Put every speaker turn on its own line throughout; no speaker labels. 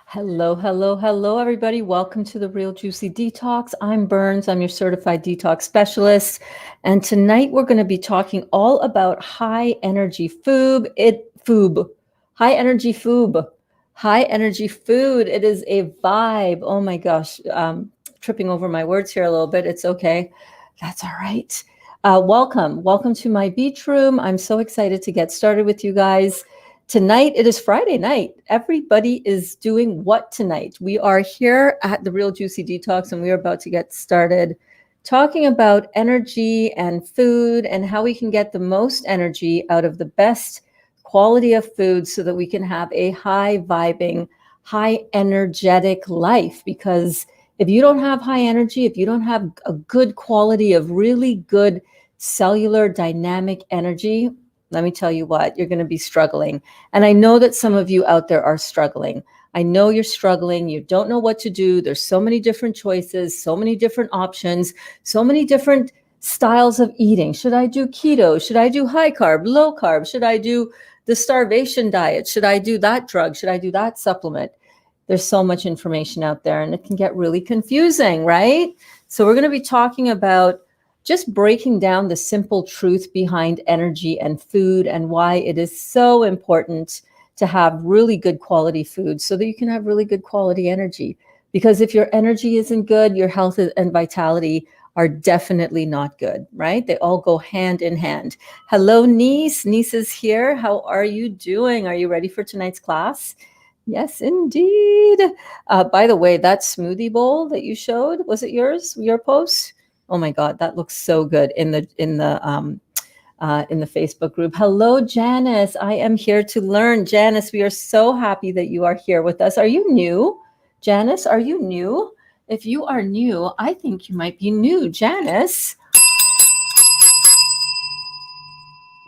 Hello, hello, hello, everybody. Welcome to the Real Juicy Detox. I'm Burns. I'm your certified detox specialist. And tonight we're going to be talking all about high energy food. High energy food. High energy food. It is a vibe. Oh my gosh. Tripping over my words here a little bit. It's okay. That's all right. Welcome to my beach room. I'm so excited to get started with you guys. Tonight, it is Friday night. Everybody is doing what tonight? We are here at the Real Juicy Detox, and we are about to get started talking about energy and food and how we can get the most energy out of the best quality of food so that we can have a high vibing, high energetic life. Because if you don't have high energy, if you don't have a good quality of really good cellular dynamic energy, let me tell you what, you're going to be struggling. And I know that some of you out there are struggling. I know you're struggling. You don't know what to do. There's so many different choices, so many different options, so many different styles of eating. Should I do keto? Should I do high carb, low carb? Should I do the starvation diet? Should I do that drug? Should I do that supplement? There's so much information out there and it can get really confusing, right? So we're going to be talking about just breaking down the simple truth behind energy and food and why it is so important to have really good quality food so that you can have really good quality energy. Because if your energy isn't good, your health and vitality are definitely not good, right? They all go hand in hand. Hello, Niece. Niece is here. How are you doing? Are you ready for tonight's class? Yes, indeed. By the way, that smoothie bowl that you showed, was it yours, your post? Oh my God, that looks so good in the Facebook group. Hello, Janice. I am here to learn. Janice, we are so happy that you are here with us. Are you new? Janice, are you new? If you are new, I think you might be new. Janice,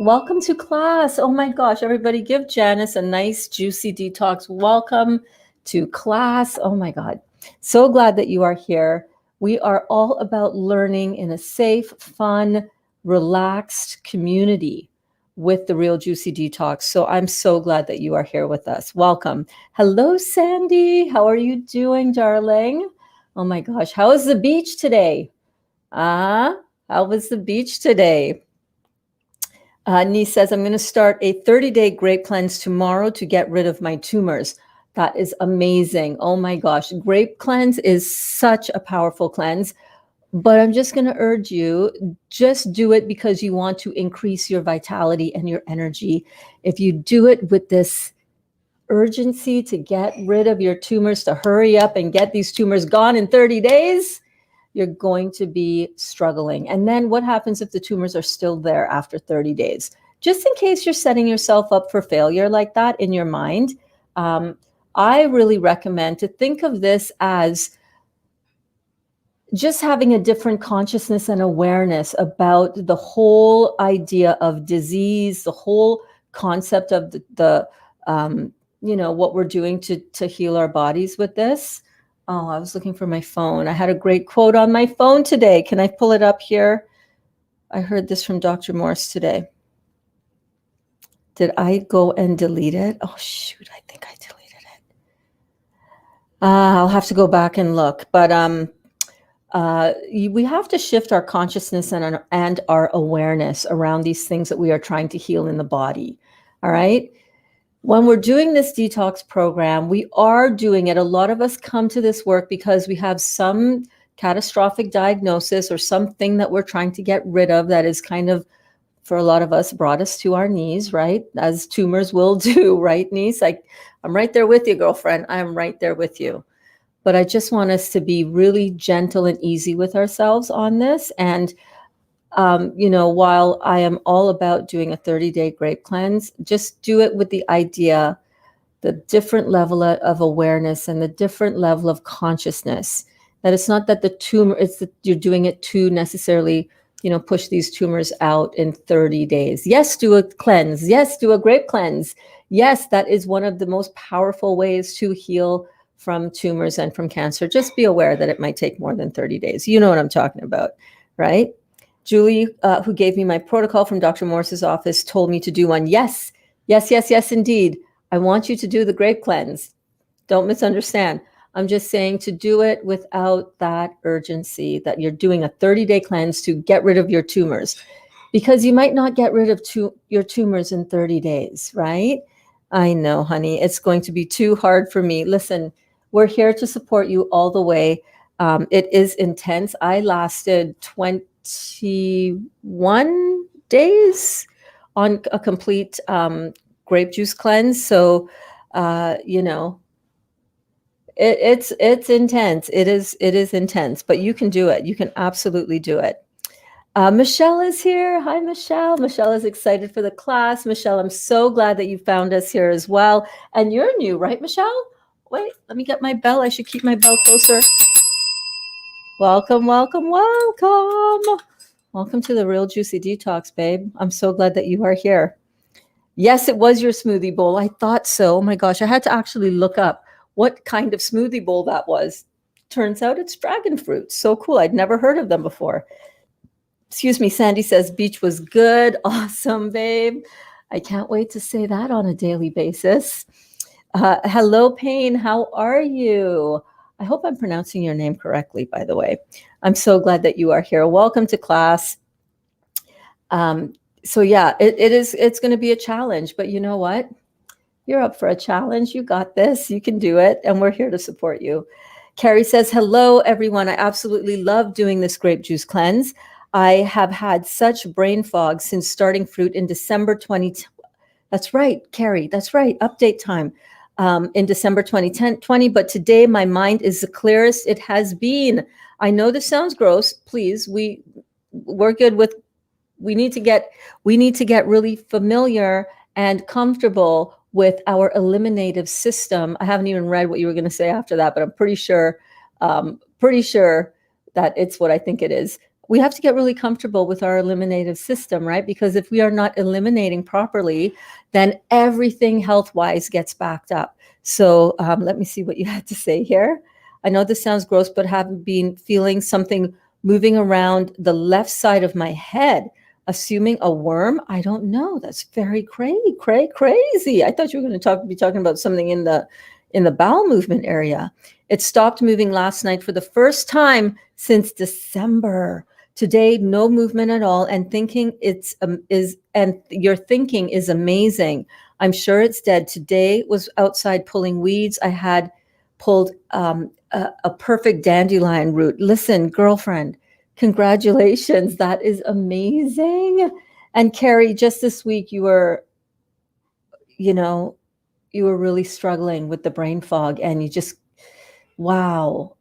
welcome to class. Oh my gosh, everybody give Janice a nice juicy detox. Welcome to class. Oh my God. So glad that you are here. We are all about learning in a safe, fun, relaxed community with the Real Juicy Detox. So I'm so glad that you are here with us. Welcome. Hello, Sandy. How are you doing, darling? Oh my gosh. How is the beach today? How was the beach today? Niece says, I'm going to start a 30-day grape cleanse tomorrow to get rid of my tumors. That is amazing. Oh my gosh. Grape cleanse is such a powerful cleanse, but I'm just going to urge you, just do it because you want to increase your vitality and your energy. If you do it with this urgency to get rid of your tumors, to hurry up and get these tumors gone in 30 days, you're going to be struggling. And then what happens if the tumors are still there after 30 days? Just in case you're setting yourself up for failure like that in your mind, I really recommend to think of this as just having a different consciousness and awareness about the whole idea of disease, the whole concept of what we're doing to heal our bodies with this. Oh, I was looking for my phone. I had a great quote on my phone today. Can I pull it up here? I heard this from Dr. Morse today. Did I go and delete it? Oh, shoot. I think I deleted it. I'll have to go back and look. But we have to shift our consciousness and our awareness around these things that we are trying to heal in the body. All right. When we're doing this detox program, we are doing it. A lot of us come to this work because we have some catastrophic diagnosis or something that we're trying to get rid of that is kind of, for a lot of us, brought us to our knees, right? As tumors will do, right, niece? I'm right there with you, girlfriend. I'm right there with you. But I just want us to be really gentle and easy with ourselves on this. And while I am all about doing a 30-day grape cleanse, just do it with the idea, the different level of awareness and the different level of consciousness, that it's not that the tumor, it's that you're doing it to necessarily, push these tumors out in 30 days. Yes, do a cleanse. Yes, do a grape cleanse. Yes, that is one of the most powerful ways to heal from tumors and from cancer. Just be aware that it might take more than 30 days. You know what I'm talking about, right? Julie, who gave me my protocol from Dr. Morse's office, told me to do one. Yes, indeed. I want you to do the grape cleanse. Don't misunderstand. I'm just saying to do it without that urgency that you're doing a 30-day cleanse to get rid of your tumors, because you might not get rid of your tumors in 30 days, right? I know, honey, it's going to be too hard for me. Listen, we're here to support you all the way. It is intense. I lasted 21 days on a complete grape juice cleanse. So, you know, it's intense. It is intense, but you can do it. You can absolutely do it. Michelle is here. Hi, Michelle. Michelle is excited for the class. Michelle, I'm so glad that you found us here as well. And you're new, right, Michelle? Wait, let me get my bell. I should keep my bell closer. Welcome, welcome, welcome. Welcome to the Real Juicy Detox, babe. I'm so glad that you are here. Yes, it was your smoothie bowl. I thought so. Oh my gosh, I had to actually look up what kind of smoothie bowl that was. Turns out it's dragon fruit. So cool. I'd never heard of them before. Excuse me, Sandy says beach was good. Awesome, babe. I can't wait to say that on a daily basis. Hello, Payne. How are you? I hope I'm pronouncing your name correctly, by the way. I'm so glad that you are here. Welcome to class. So yeah, it's going to be a challenge, but you know what? You're up for a challenge. You got this. You can do it. And we're here to support you. Carrie says, hello, everyone. I absolutely love doing this grape juice cleanse. I have had such brain fog since starting fruit in December 2020. That's right, Carrie. That's right. Update time in December 2020. But today my mind is the clearest it has been. I know this sounds gross. Please, we're good with. We need to get really familiar and comfortable with our eliminative system. I haven't even read what you were going to say after that, but I'm pretty sure that it's what I think it is. We have to get really comfortable with our eliminative system, right? Because if we are not eliminating properly, then everything health-wise gets backed up. So let me see what you had to say here. I know this sounds gross, but have been feeling something moving around the left side of my head. Assuming a worm, I don't know. That's very crazy. I thought you were going to be talking about something in the bowel movement area. It stopped moving last night for the first time since December. Today, no movement at all, and your thinking is amazing. I'm sure it's dead. Today was outside pulling weeds. I had pulled a perfect dandelion root. Listen, girlfriend. Congratulations. That is amazing. And Carrie, just this week, you were really struggling with the brain fog, and you just, wow,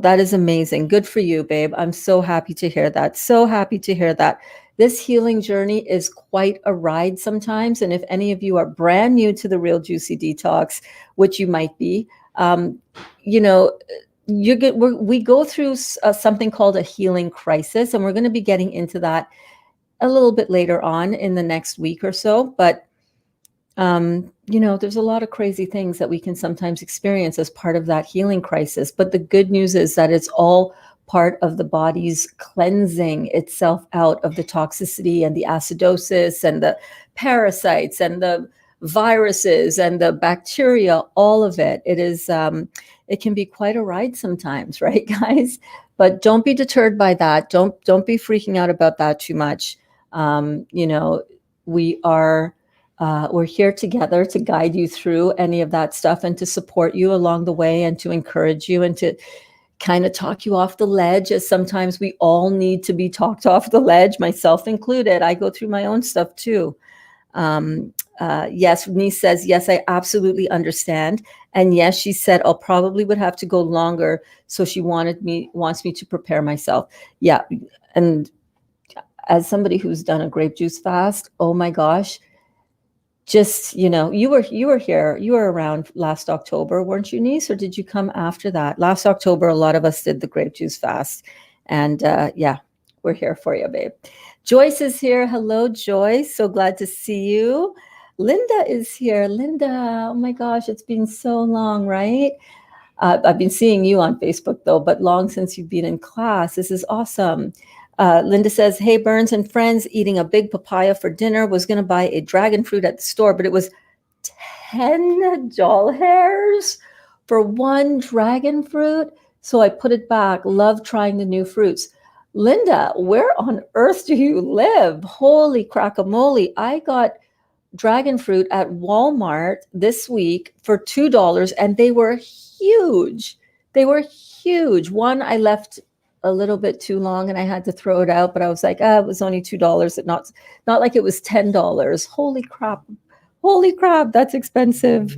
that is amazing. Good for you, babe. I'm so happy to hear that. So happy to hear that. This healing journey is quite a ride sometimes. And if any of you are brand new to the Real Juicy Detox, which you might be, we go through something called a healing crisis, and we're going to be getting into that a little bit later on in the next week or so. But there's a lot of crazy things that we can sometimes experience as part of that healing crisis. But the good news is that it's all part of the body's cleansing itself out of the toxicity and the acidosis and the parasites and the viruses and the bacteria, all of it. It can be quite a ride sometimes, right, guys? But don't be deterred by that. Don't be freaking out about that too much. We're here together to guide you through any of that stuff and to support you along the way and to encourage you and to kind of talk you off the ledge, as sometimes we all need to be talked off the ledge, myself included. I go through my own stuff too. Yes, Denise says, yes, I absolutely understand. And yes, she said, I'll probably would have to go longer. So she wants me to prepare myself. Yeah. And as somebody who's done a grape juice fast, oh my gosh, just, you were here, you were around last October, weren't you, niece? Or did you come after that? Last October, a lot of us did the grape juice fast. And yeah, we're here for you, babe. Joyce is here. Hello, Joyce. So glad to see you. Linda is here. Linda, oh my gosh, it's been so long, right? I've been seeing you on Facebook, though, but long since you've been in class. This is awesome. Linda says, hey, Burns and friends, eating a big papaya for dinner. Was going to buy a dragon fruit at the store, but it was $10 hairs. for one dragon fruit. So I put it back. Love trying the new fruits. Linda, where on earth do you live? Holy crackamole. I got dragon fruit at Walmart this week for $2 and they were huge. They were huge. One I left a little bit too long and I had to throw it out, but I was like, it was only $2. Not like it was $10. Holy crap. Holy crap, that's expensive.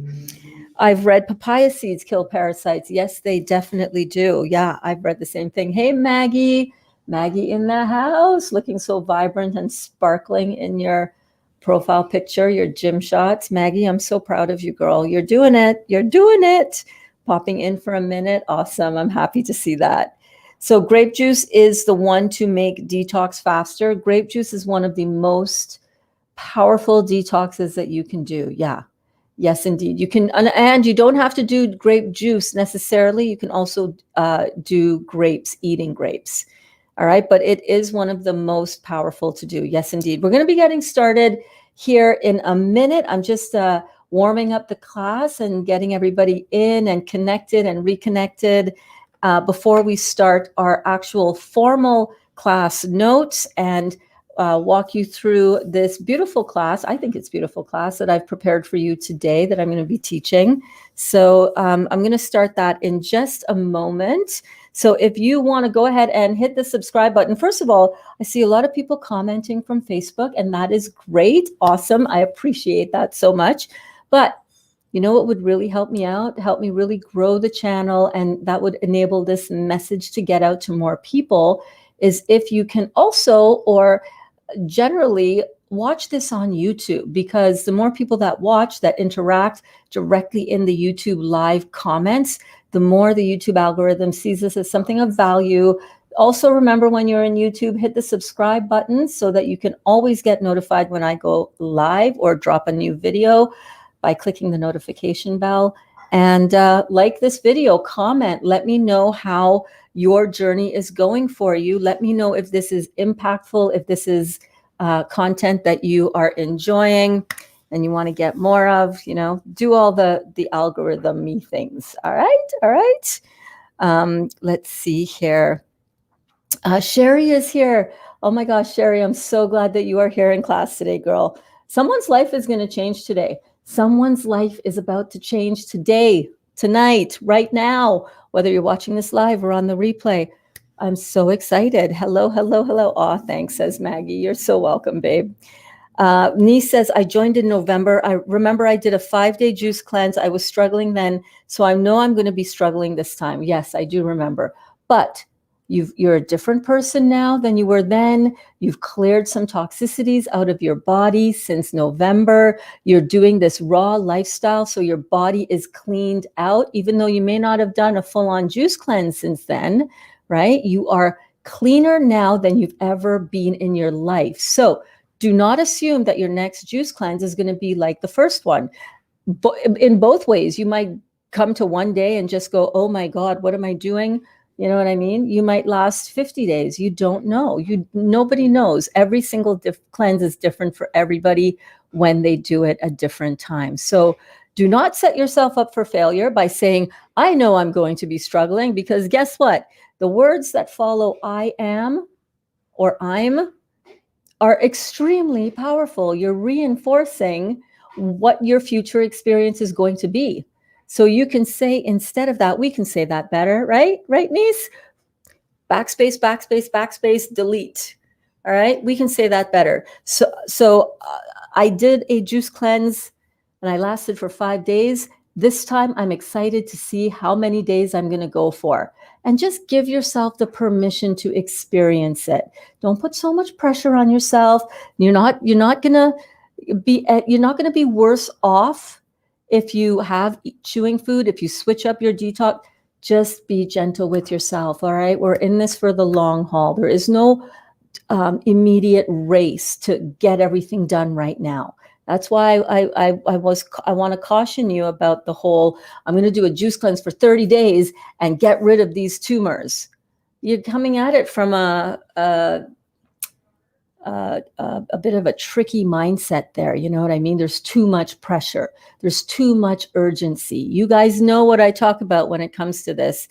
I've read papaya seeds kill parasites. Yes, they definitely do. Yeah, I've read the same thing. Hey, Maggie. Maggie in the house, looking so vibrant and sparkling in your profile picture, your gym shots. Maggie, I'm so proud of you, girl. You're doing it. You're doing it. Popping in for a minute. Awesome. I'm happy to see that. So grape juice is the one to make detox faster. Grape juice is one of the most powerful detoxes that you can do. Yeah. Yes, indeed. You can, and you don't have to do grape juice necessarily. You can also do grapes, eating grapes. All right. But it is one of the most powerful to do. Yes, indeed. We're going to be getting started here in a minute. I'm just warming up the class and getting everybody in and connected and reconnected before we start our actual formal class notes and walk you through this beautiful class. I think it's a beautiful class that I've prepared for you today that I'm going to be teaching. So I'm going to start that in just a moment. So if you want to go ahead and hit the subscribe button, first of all, I see a lot of people commenting from Facebook, and that is great. Awesome. I appreciate that so much. But you know what would really help me out, help me really grow the channel, and that would enable this message to get out to more people, is if you can also, or generally, watch this on YouTube, because the more people that watch, that interact directly in the YouTube live comments, the more the YouTube algorithm sees this as something of value. Also, remember, when you're in YouTube, hit the subscribe button so that you can always get notified when I go live or drop a new video by clicking the notification bell. And like this video, comment, let me know how your journey is going for you. Let me know if this is impactful, if this is content that you are enjoying and you want to get more of, do all the algorithm-y things. All right. Let's see here. Sherry is here. Oh my gosh, Sherry, I'm so glad that you are here in class today, girl. Someone's life is going to change today. Someone's life is about to change today, tonight, right now, whether you're watching this live or on the replay. I'm so excited. Hello. Aw, thanks, says Maggie. You're so welcome, babe. Niece says, I joined in November. I remember I did a 5-day juice cleanse. I was struggling then, so I know I'm going to be struggling this time. Yes, I do remember. But you're a different person now than you were then. You've cleared some toxicities out of your body since November. You're doing this raw lifestyle, so your body is cleaned out, even though you may not have done a full-on juice cleanse since then, right? You are cleaner now than you've ever been in your life. So do not assume that your next juice cleanse is going to be like the first one. In both ways, you might come to one day and just go, oh my God, what am I doing? You know what I mean? You might last 50 days. You don't know. Nobody knows. Every single cleanse is different for everybody when they do it at different times. So do not set yourself up for failure by saying, I know I'm going to be struggling, because guess what? The words that follow I am or I'm are extremely powerful. You're reinforcing what your future experience is going to be. So you can say, instead of that, we can say that better, right? Right, niece? Backspace, delete. All right, we can say that better. So I did a juice cleanse and I lasted for 5 days. This time I'm excited to see how many days I'm going to go for. And just give yourself the permission to experience it. Don't put so much pressure on yourself. You're not going to be worse off if you have chewing food, if you switch up your detox. Just be gentle with yourself. All right. We're in this for the long haul. There is no immediate race to get everything done right now. That's why I want to caution you about the whole, I'm going to do a juice cleanse for 30 days and get rid of these tumors. You're coming at it from a a bit of a tricky mindset there. You know what I mean? There's too much pressure. There's too much urgency. You guys know what I talk about when it comes to this.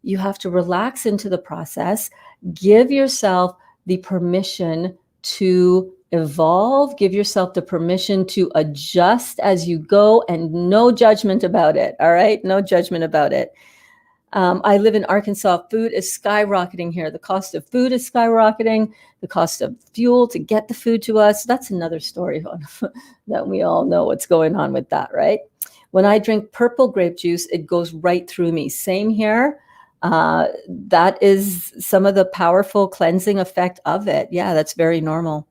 You have to relax into the process, give yourself the permission to evolve, give yourself the permission to adjust as you go, and no judgment about it. All right? No judgment about it. I live in Arkansas. Food is skyrocketing here. The cost of food is skyrocketing. The cost of fuel to get the food to us. That's another story that we all know what's going on with that, right? When I drink purple grape juice, it goes right through me. Same here. That is some of the powerful cleansing effect of it. Yeah, that's very normal.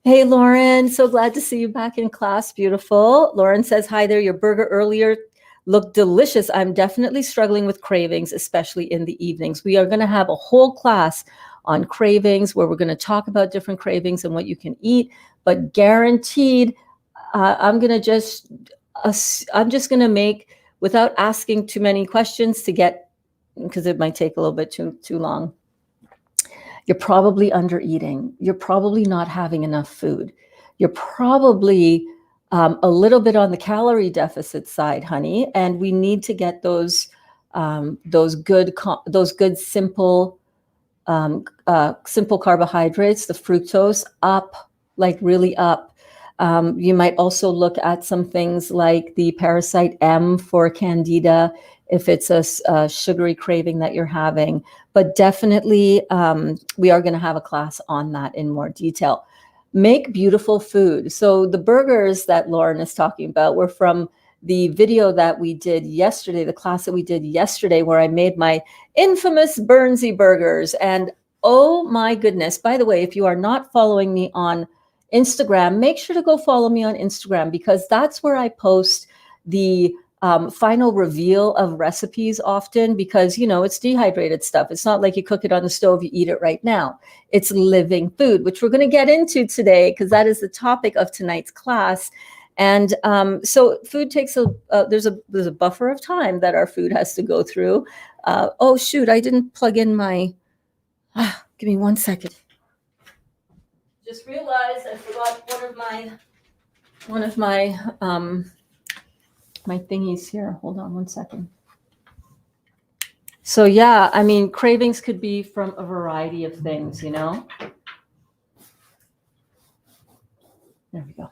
Hey, Lauren, so glad to see you back in class. Beautiful. Lauren says, hi there. Your burger earlier looked delicious. I'm definitely struggling with cravings, especially in the evenings. We are going to have a whole class on cravings where we're going to talk about different cravings and what you can eat, but guaranteed, I'm just going to make, without asking too many questions to get, because it might take a little bit too long. You're probably under eating. You're probably not having enough food. You're probably a little bit on the calorie deficit side, honey, and we need to get those good simple carbohydrates, the fructose, up, like really up. You might also look at some things like the parasite M for candida, if it's a sugary craving that you're having. But definitely, we are going to have a class on that in more detail. Make beautiful food. So the burgers that Lauren is talking about were from the video that we did yesterday, the class that we did yesterday, where I made my infamous Burnsy burgers. And oh my goodness, by the way, if you are not following me on Instagram, make sure to go follow me on Instagram, because that's where I post the final reveal of recipes often, because, you know, it's dehydrated stuff. It's not like you cook it on the stove, you eat it right now. It's living food, which we're going to get into today, because that is the topic of tonight's class. And so food takes there's a buffer of time that our food has to go through. Oh, shoot, I didn't plug in my, give me 1 second. Just realized I forgot one of my my thingies here. Hold on 1 second. So yeah, I mean, cravings could be from a variety of things, you know. There we go.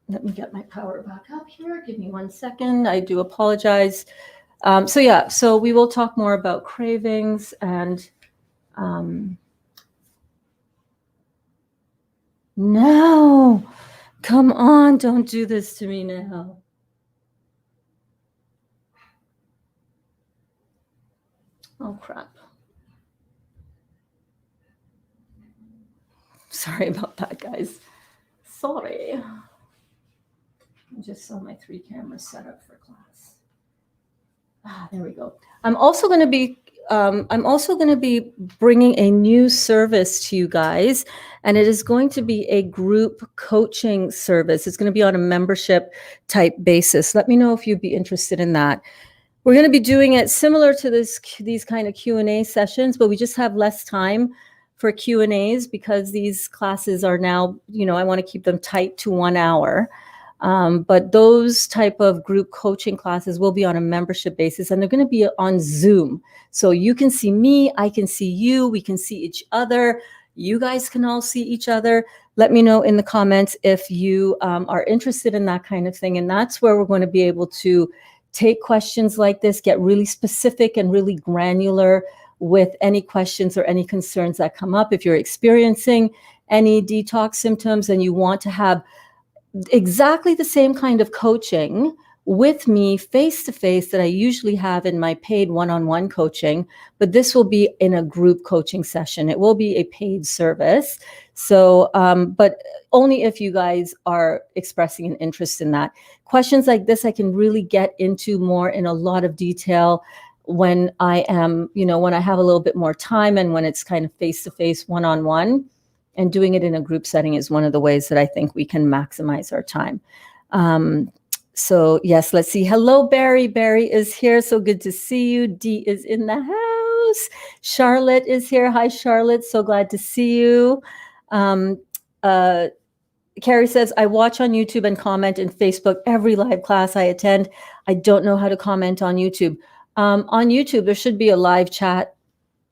Let me get my power back up here. Give me 1 second. I do apologize. So yeah, so we will talk more about cravings and no, come on, don't do this to me now. Oh, crap. Sorry about that, guys. Sorry. I just saw my 3 cameras set up for class. There we go. I'm also going to be bringing a new service to you guys, and it is going to be a group coaching service. It's going to be on a membership type basis. Let me know if you'd be interested in that. We're going to be doing it similar to these kind of Q&A sessions, but we just have less time for Q&As because these classes are now, you know, I want to keep them tight to 1 hour. But those type of group coaching classes will be on a membership basis, and they're going to be on Zoom. So you can see me, I can see you, we can see each other. You guys can all see each other. Let me know in the comments if you are interested in that kind of thing. And that's where we're going to be able to take questions like this, get really specific and really granular with any questions or any concerns that come up. If you're experiencing any detox symptoms and you want to have exactly the same kind of coaching with me face-to-face that I usually have in my paid one-on-one coaching, but this will be in a group coaching session. It will be a paid service. So, but only if you guys are expressing an interest in that. Questions like this, I can really get into more in a lot of detail when I am, you know, when I have a little bit more time and when it's kind of face-to-face one-on-one. And doing it in a group setting is one of the ways that I think we can maximize our time. So yes, let's see. Hello, Barry. Barry is here. So good to see you. Dee is in the house. house. Charlotte is here. Hi, Charlotte. So glad to see you. Carrie says, I watch on YouTube and comment in Facebook every live class I attend. I don't know how to comment on YouTube. On YouTube, there should be a live chat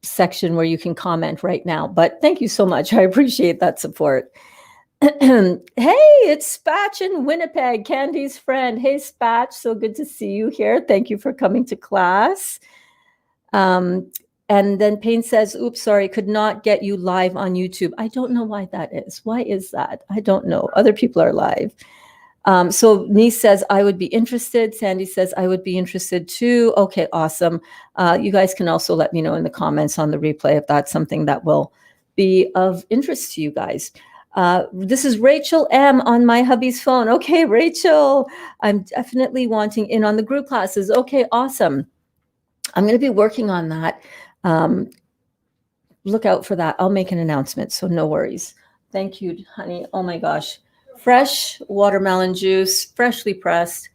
section where you can comment right now. But thank you so much. I appreciate that support. Hey, it's Spatch in Winnipeg, Candy's friend. Hey, Spatch, so good to see you here. Thank you for coming to class. And then Payne says, oops, sorry, could not get you live on YouTube. I don't know why that is. Why is that? I don't know. Other people are live. So Niece says, I would be interested. Sandy says, I would be interested too. Okay, awesome. You guys can also let me know in the comments on the replay if that's something that will be of interest to you guys. This is Rachel M on my hubby's phone. Okay, Rachel, I'm definitely wanting in on the group classes. Okay, awesome. I'm going to be working on that. Look out for that. I'll make an announcement, so no worries. Thank you, honey. Oh my gosh. Fresh watermelon juice, freshly pressed.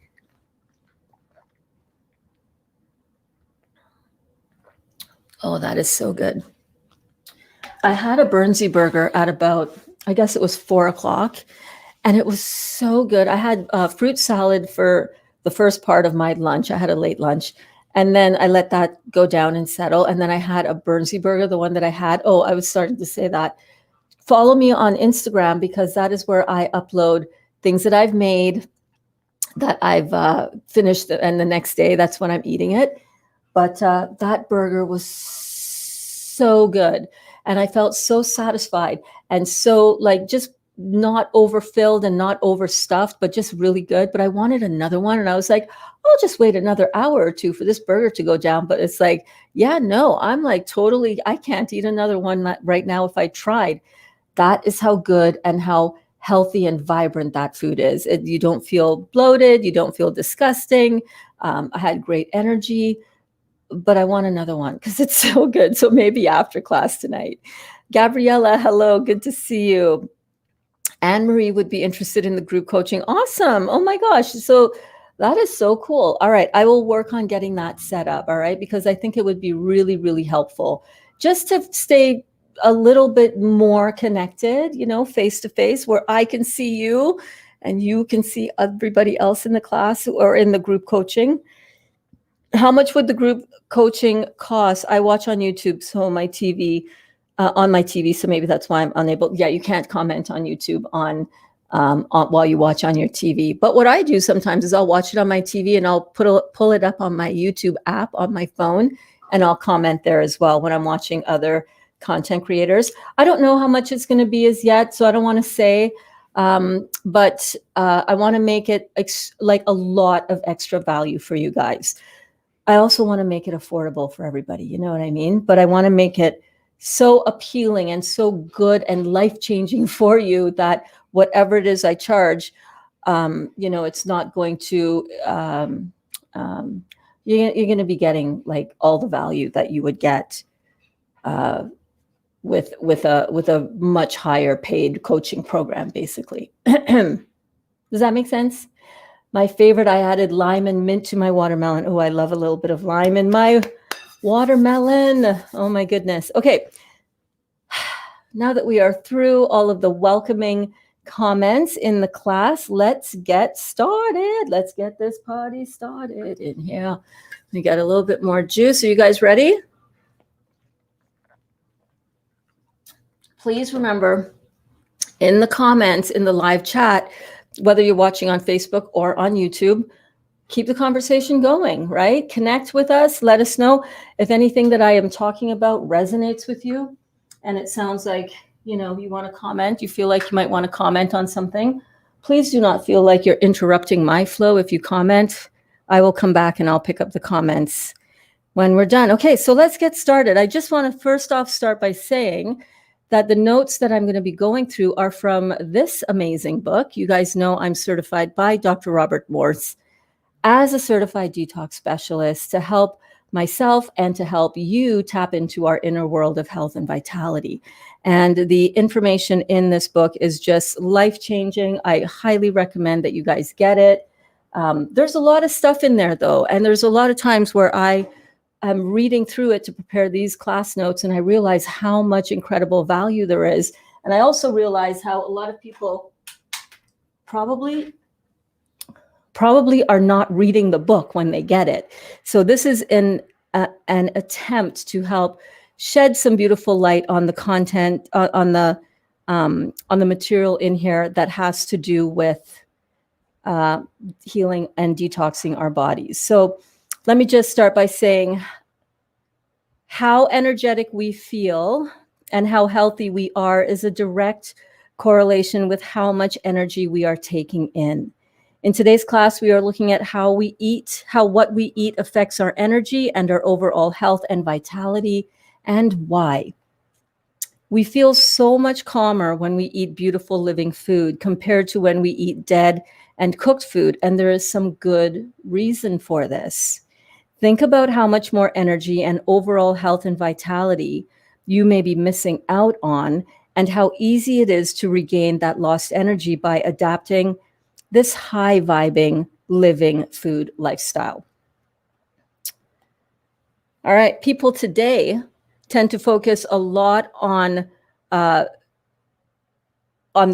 Oh, that is so good. I had a Burnsy burger at about, I guess it was 4 o'clock, and it was so good. I had fruit salad for the first part of my lunch. I had a late lunch, and then I let that go down and settle. And then I had a Burnsy burger, the one that I had. Oh, I was starting to say that. Follow me on Instagram because that is where I upload things that I've made that I've finished, and the next day, that's when I'm eating it. But that burger was so good. And I felt so satisfied and so like just not overfilled and not overstuffed, but just really good. But I wanted another one. And I was like, I'll just wait another hour or two for this burger to go down. But it's like, yeah, no, I'm like totally, I can't eat another one right now if I tried. That is how good and how healthy and vibrant that food is. You don't feel bloated. You don't feel disgusting. I had great energy. But I want another one because it's so good. So maybe after class tonight. Gabriella, hello. Good to see you. Anne-Marie would be interested in the group coaching. Awesome. Oh my gosh. So that is so cool. All right. I will work on getting that set up. All right. Because I think it would be really, really helpful just to stay a little bit more connected, face to face, where I can see you and you can see everybody else in the class or in the group coaching. How much would the group coaching cost? I watch on YouTube, so my TV, on my TV, so maybe that's why I'm unable. Yeah, you can't comment on YouTube on while you watch on your TV. But what I do sometimes is I'll watch it on my TV and I'll pull it up on my YouTube app on my phone, and I'll comment there as well when I'm watching other content creators. I don't know how much it's going to be as yet, so I don't want to say. But I want to make it like a lot of extra value for you guys. I also want to make it affordable for everybody. You know what I mean? But I want to make it so appealing and so good and life-changing for you that whatever it is I charge, it's not going to, you're going to be getting like all the value that you would get with a much higher paid coaching program, basically. Does that make sense? My favorite, I added lime and mint to my watermelon. Oh, I love a little bit of lime in my watermelon. Oh my goodness. Okay. Now that we are through all of the welcoming comments in the class, let's get started. Let's get this party started in here. We got a little bit more juice. Are you guys ready? Please remember in the comments, in the live chat, whether you're watching on Facebook or on YouTube, keep the conversation going, right? Connect with us. Let us know if anything that I am talking about resonates with you. And it sounds like, you want to comment, you feel like you might want to comment on something. Please do not feel like you're interrupting my flow. If you comment, I will come back and I'll pick up the comments when we're done. Okay, so let's get started. I just want to first off start by saying that the notes that I'm going to be going through are from this amazing book. You guys know I'm certified by Dr. Robert Morse as a certified detox specialist to help myself and to help you tap into our inner world of health and vitality. And the information in this book is just life-changing. I highly recommend that you guys get it. There's a lot of stuff in there, though, and there's a lot of times where I I'm reading through it to prepare these class notes, and I realize how much incredible value there is. And I also realize how a lot of people probably are not reading the book when they get it. So this is an attempt to help shed some beautiful light on the content, on the material in here that has to do with healing and detoxing our bodies. So let me just start by saying how energetic we feel and how healthy we are is a direct correlation with how much energy we are taking in. In today's class, we are looking at how we eat, how what we eat affects our energy and our overall health and vitality, and why. We feel so much calmer when we eat beautiful living food compared to when we eat dead and cooked food, and there is some good reason for this. Think about how much more energy and overall health and vitality you may be missing out on, and how easy it is to regain that lost energy by adapting this high vibing living food lifestyle. All right, people today tend to focus a lot on the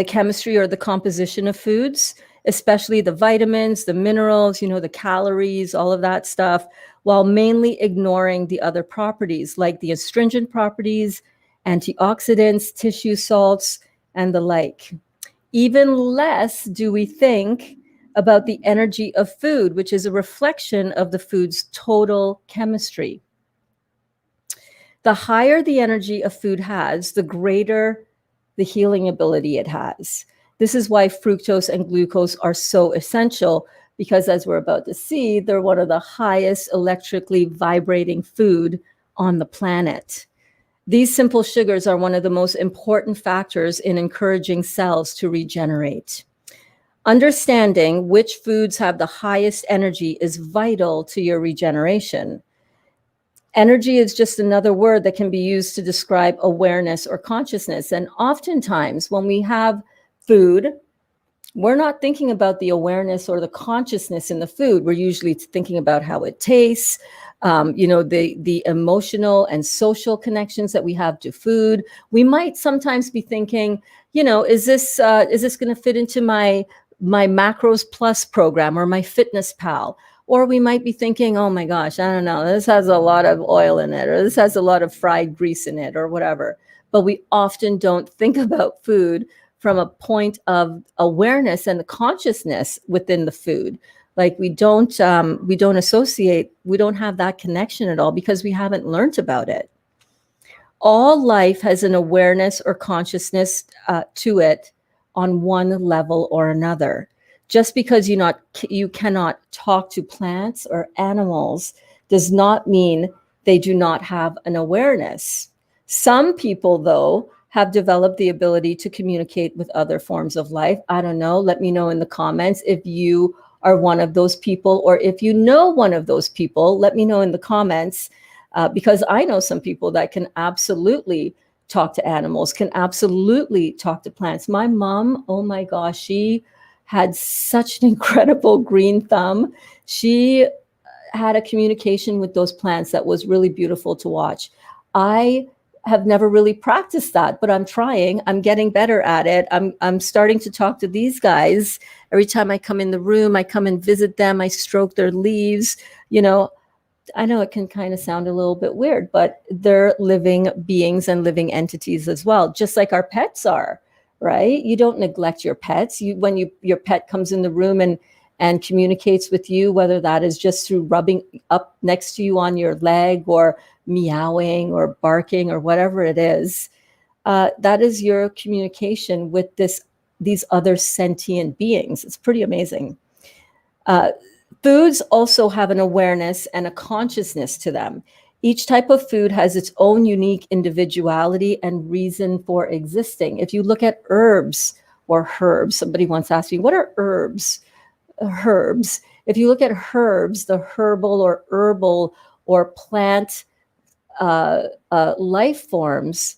chemistry or the composition of foods, especially the vitamins, the minerals, the calories, all of that stuff, while mainly ignoring the other properties like the astringent properties, antioxidants, tissue salts, and the like. Even less do we think about the energy of food, which is a reflection of the food's total chemistry. The higher the energy a food has, the greater the healing ability it has. This is why fructose and glucose are so essential, because as we're about to see, they're one of the highest electrically vibrating food on the planet. These simple sugars are one of the most important factors in encouraging cells to regenerate. Understanding which foods have the highest energy is vital to your regeneration. Energy is just another word that can be used to describe awareness or consciousness. And oftentimes when we have food, we're not thinking about the awareness or the consciousness in the food. We're usually thinking about how it tastes, the emotional and social connections that we have to food. We might sometimes be thinking, is this going to fit into my Macros Plus program or my Fitness Pal? Or we might be thinking, oh my gosh, I don't know, this has a lot of oil in it, or this has a lot of fried grease in it, or whatever. But we often don't think about food from a point of awareness and the consciousness within the food. Like we don't associate, we don't have that connection at all because we haven't learned about it. All life has an awareness or consciousness to it on one level or another. Just because you cannot talk to plants or animals does not mean they do not have an awareness. Some people, though, have developed the ability to communicate with other forms of life. I don't know. Let me know in the comments if you are one of those people, or if you know one of those people, let me know in the comments, because I know some people that can absolutely talk to animals, can absolutely talk to plants. My mom, oh my gosh, she had such an incredible green thumb. She had a communication with those plants that was really beautiful to watch. I have never really practiced that, but I'm trying. I'm getting better at it. I'm starting to talk to these guys. Every time I come in the room, I come and visit them, I stroke their leaves. I know it can kind of sound a little bit weird, but they're living beings and living entities as well, just like our pets are. Right? You don't neglect your pets. When your pet comes in the room and communicates with you, whether that is just through rubbing up next to you on your leg or meowing or barking or whatever it is, that is your communication with these other sentient beings. It's pretty amazing. Foods also have an awareness and a consciousness to them. Each type of food has its own unique individuality and reason for existing. If you look at herbs or herbs, somebody once asked me, what are herbs? Herbs. If you look at herbs, the herbal or plant life forms,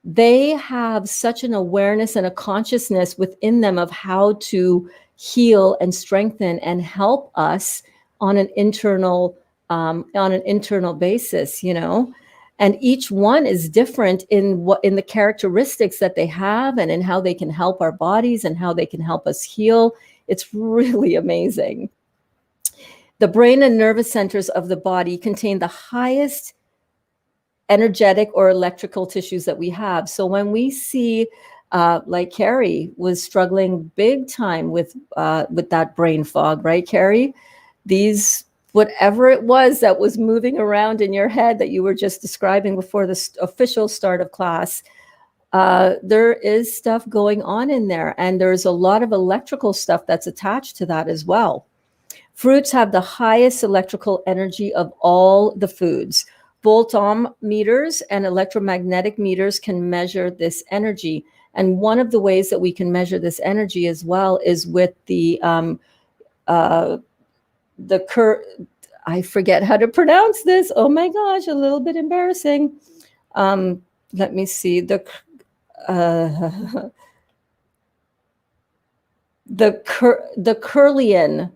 they have such an awareness and a consciousness within them of how to heal and strengthen and help us on an internal on an internal basis, you know, and each one is different in the characteristics that they have and in how they can help our bodies and how they can help us heal. It's really amazing. The brain and nervous centers of the body contain the highest energetic or electrical tissues that we have. So when we see, like Carrie was struggling big time with that brain fog, right, Carrie? These, whatever it was that was moving around in your head that you were just describing before the official start of class, there is stuff going on in there, and there's a lot of electrical stuff that's attached to that as well. Fruits have the highest electrical energy of all the foods. Volt-ohm meters and electromagnetic meters can measure this energy. And one of the ways that we can measure this energy as well is with I forget how to pronounce this. Oh my gosh, a little bit embarrassing. Let me see. The Kirlian.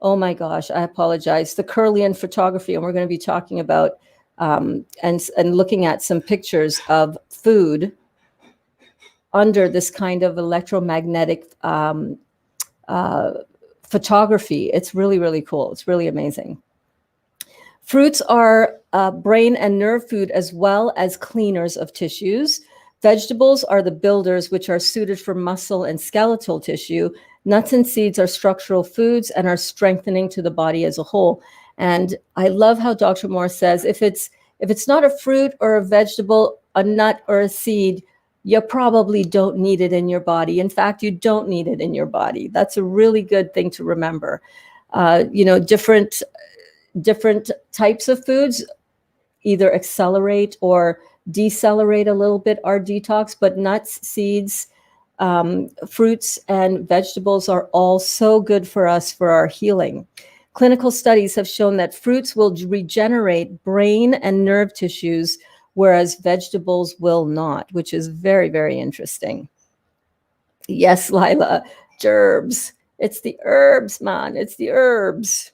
Oh my gosh, I apologize. The Kirlian photography, and we're going to be talking about and looking at some pictures of food under this kind of electromagnetic photography. It's really, really cool. It's really amazing. Fruits are brain and nerve food as well as cleaners of tissues. Vegetables are the builders, which are suited for muscle and skeletal tissue. Nuts and seeds are structural foods and are strengthening to the body as a whole. And I love how Dr. Moore says, if it's not a fruit or a vegetable, a nut or a seed, you probably don't need it in your body. In fact, you don't need it in your body. That's a really good thing to remember. Different types of foods either accelerate or decelerate a little bit our detox, but nuts, seeds, fruits, and vegetables are all so good for us for our healing. Clinical studies have shown that fruits will regenerate brain and nerve tissues, whereas vegetables will not, which is very, very interesting. Yes, Lila, gerbs. It's the herbs, man. It's the herbs.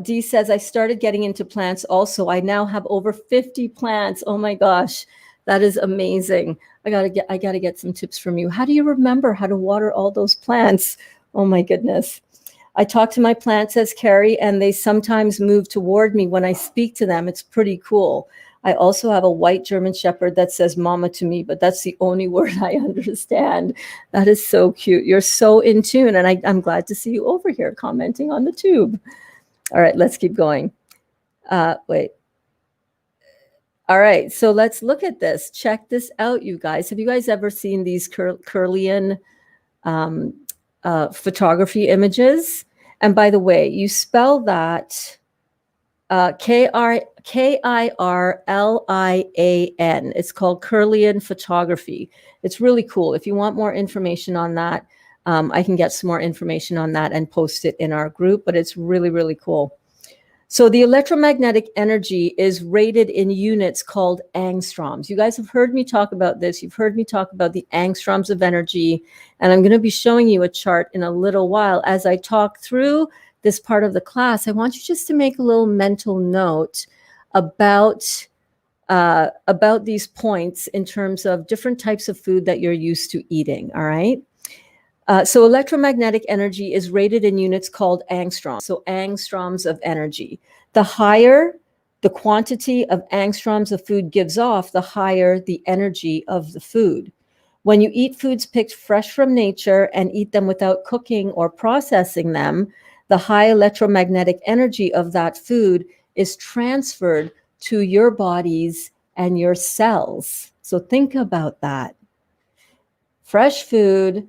Dee says, I started getting into plants also. I now have over 50 plants. Oh my gosh, that is amazing. I gotta get some tips from you. How do you remember how to water all those plants? Oh my goodness. I talk to my plants, says Carrie, and they sometimes move toward me when I speak to them. It's pretty cool. I also have a white German Shepherd that says mama to me, but that's the only word I understand. That is so cute. You're so in tune, and I'm glad to see you over here commenting on the tube. All right, let's keep going. Wait. All right, so let's look at this. Check this out, you guys. Have you guys ever seen these Kirlian photography images? And by the way, you spell that Kirlian. It's called Kirlian photography. It's really cool. If you want more information on that, I can get some more information on that and post it in our group, but it's really, really cool. So the electromagnetic energy is rated in units called angstroms. You guys have heard me talk about this. You've heard me talk about the angstroms of energy, and I'm going to be showing you a chart in a little while. As I talk through this part of the class, I want you just to make a little mental note about these points in terms of different types of food that you're used to eating, all right? So electromagnetic energy is rated in units called angstroms. So angstroms of energy. The higher the quantity of angstroms a food gives off, the higher the energy of the food. When you eat foods picked fresh from nature and eat them without cooking or processing them, the high electromagnetic energy of that food is transferred to your bodies and your cells. So think about that. Fresh food.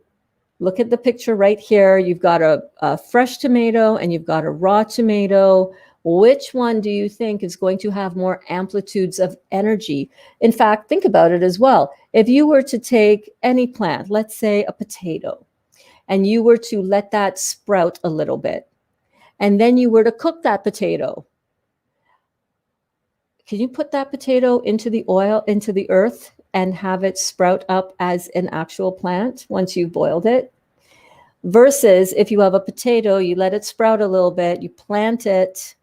Look at the picture right here. You've got a fresh tomato and you've got a raw tomato. Which one do you think is going to have more amplitudes of energy? In fact, think about it as well. If you were to take any plant, let's say a potato, and you were to let that sprout a little bit, and then you were to cook that potato, can you put that potato into the oil, into the earth, and have it sprout up as an actual plant once you've boiled it? Versus if you have a potato, you let it sprout a little bit, you plant it,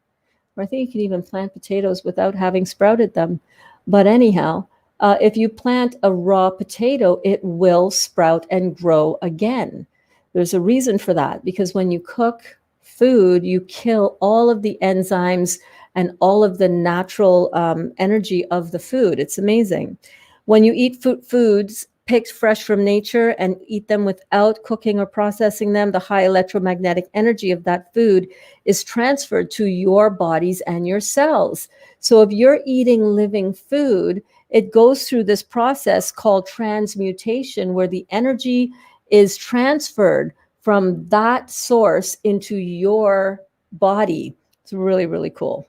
Or I think you can even plant potatoes without having sprouted them. But anyhow, if you plant a raw potato, it will sprout and grow again. There's a reason for that, because when you cook food, you kill all of the enzymes and all of the natural energy of the food. It's amazing. When you eat foods picked fresh from nature and eat them without cooking or processing them, the high electromagnetic energy of that food is transferred to your bodies and your cells. So if you're eating living food, it goes through this process called transmutation, where the energy is transferred from that source into your body. It's really, really cool.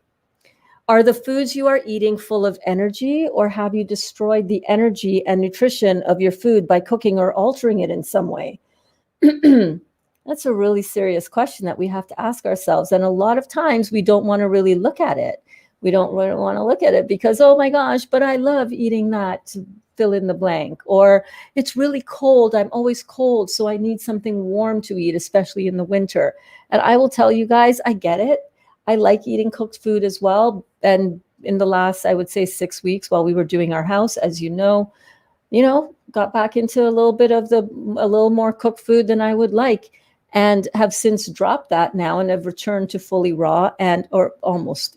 Are the foods you are eating full of energy, or have you destroyed the energy and nutrition of your food by cooking or altering it in some way? That's a really serious question that we have to ask ourselves. And a lot of times we don't want to really look at it. We don't really want to look at it because, oh my gosh, but I love eating that, to fill in the blank. Or it's really cold. I'm always cold, so I need something warm to eat, especially in the winter. And I will tell you guys, I get it. I like eating cooked food as well. And in the last, I would say 6 weeks while we were doing our house, as you know, got back into a little more cooked food than I would like, and have since dropped that now and have returned to fully raw or almost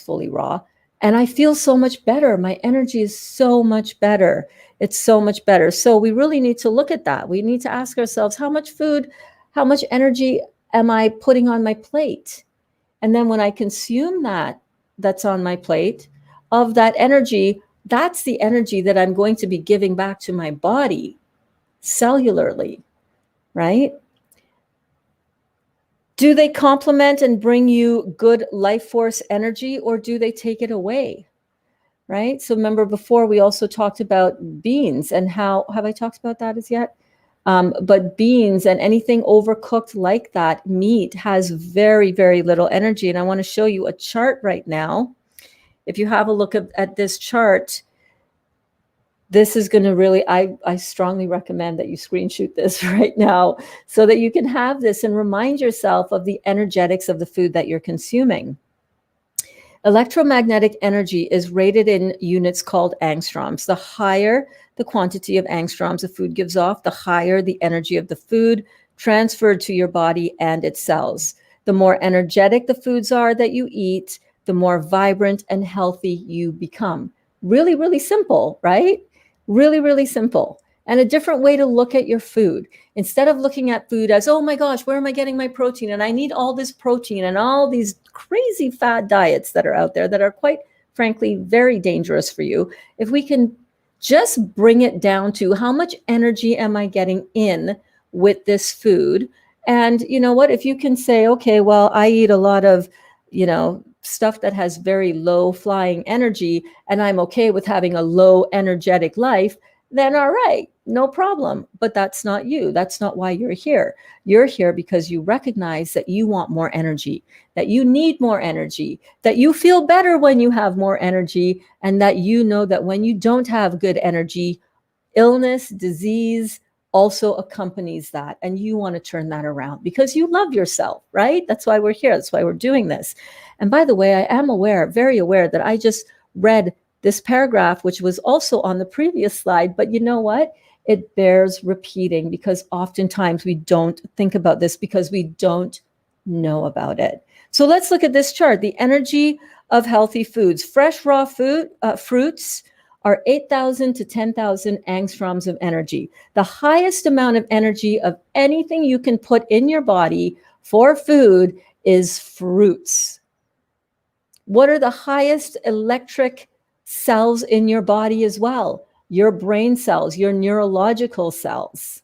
fully raw. And I feel so much better. My energy is so much better. It's so much better. So we really need to look at that. We need to ask ourselves, how much food, how much energy am I putting on my plate? And then when I consume that's on my plate, of that energy, that's the energy that I'm going to be giving back to my body cellularly, right? Do they complement and bring you good life force energy, or do they take it away? Right? So remember, before we also talked about beans, and how have I talked about that as yet? But beans and anything overcooked like that, meat, has very, very little energy. And I want to show you a chart right now. If you have a look at this chart, this is going to really, I strongly recommend that you screenshot this right now so that you can have this and remind yourself of the energetics of the food that you're consuming. Electromagnetic energy is rated in units called angstroms. The higher the quantity of angstroms a food gives off, the higher the energy of the food transferred to your body and its cells. The more energetic the foods are that you eat, the more vibrant and healthy you become. Really, really simple, right? Really, really simple. And a different way to look at your food. Instead of looking at food as, oh my gosh, where am I getting my protein? And I need all this protein, and all these crazy fad diets that are out there that are quite frankly very dangerous for you. If we can just bring it down to, how much energy am I getting in with this food? And you know what, if you can say, okay, well, I eat a lot of, stuff that has very low flying energy, and I'm okay with having a low energetic life, then all right, no problem. But that's not you. That's not why you're here. You're here because you recognize that you want more energy, that you need more energy, that you feel better when you have more energy, and that you know that when you don't have good energy, illness, disease also accompanies that. And you want to turn that around because you love yourself, right? That's why we're here. That's why we're doing this. And by the way, I am very aware that I just read this paragraph, which was also on the previous slide, but you know what? It bears repeating, because oftentimes we don't think about this because we don't know about it. So let's look at this chart. The energy of healthy foods. Fresh raw fruits are 8,000 to 10,000 angstroms of energy. The highest amount of energy of anything you can put in your body for food is fruits. What are the highest electric cells in your body as well? Your brain cells, your neurological cells.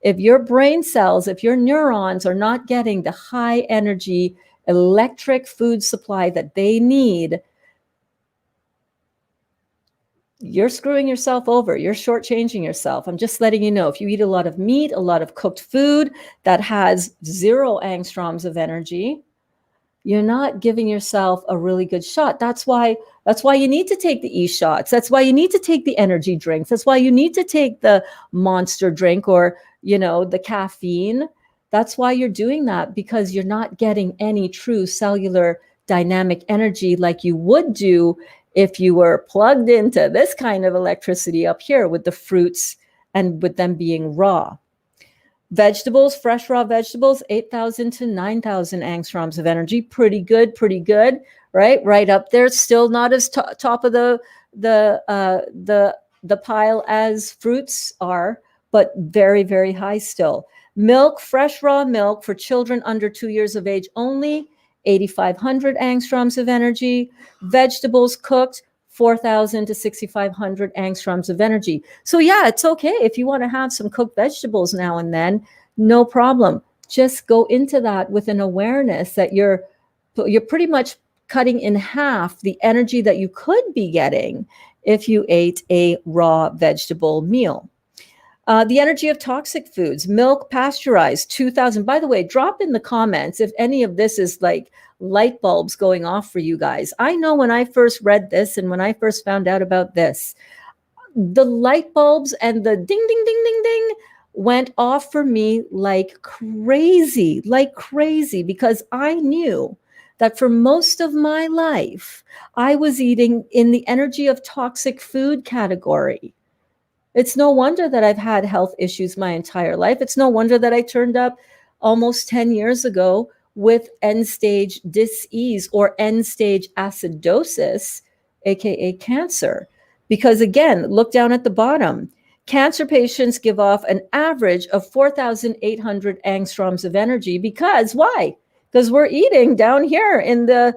If your brain cells, if your neurons are not getting the high energy electric food supply that they need, you're screwing yourself over. You're shortchanging yourself. I'm just letting you know, if you eat a lot of meat, a lot of cooked food that has 0 angstroms of energy, you're not giving yourself a really good shot. That's why you need to take the e-shots. That's why you need to take the energy drinks. That's why you need to take the monster drink, or, the caffeine. That's why you're doing that, because you're not getting any true cellular dynamic energy like you would do if you were plugged into this kind of electricity up here with the fruits and with them being raw. Vegetables, fresh raw vegetables, 8,000 to 9,000 angstroms of energy. Pretty good, right? Right up there. Still not as top of the pile as fruits are, but very, very high still. Milk, fresh raw milk for children under 2 years of age only, 8,500 angstroms of energy. Vegetables cooked, 4,000 to 6,500 angstroms of energy. So yeah, it's okay if you want to have some cooked vegetables now and then, no problem. Just go into that with an awareness that you're pretty much cutting in half the energy that you could be getting if you ate a raw vegetable meal. The energy of toxic foods, milk pasteurized, 2,000. By the way, drop in the comments if any of this is like light bulbs going off for you guys. I know when I first read this and when I first found out about this, the light bulbs and the ding, ding, ding, ding, ding went off for me like crazy, because I knew that for most of my life, I was eating in the energy of toxic food category. It's no wonder that I've had health issues my entire life. It's no wonder that I turned up almost 10 years ago with end-stage dis-ease or end-stage acidosis, aka cancer. Because again, look down at the bottom. Cancer patients give off an average of 4,800 angstroms of energy. Because why? Because we're eating down here in the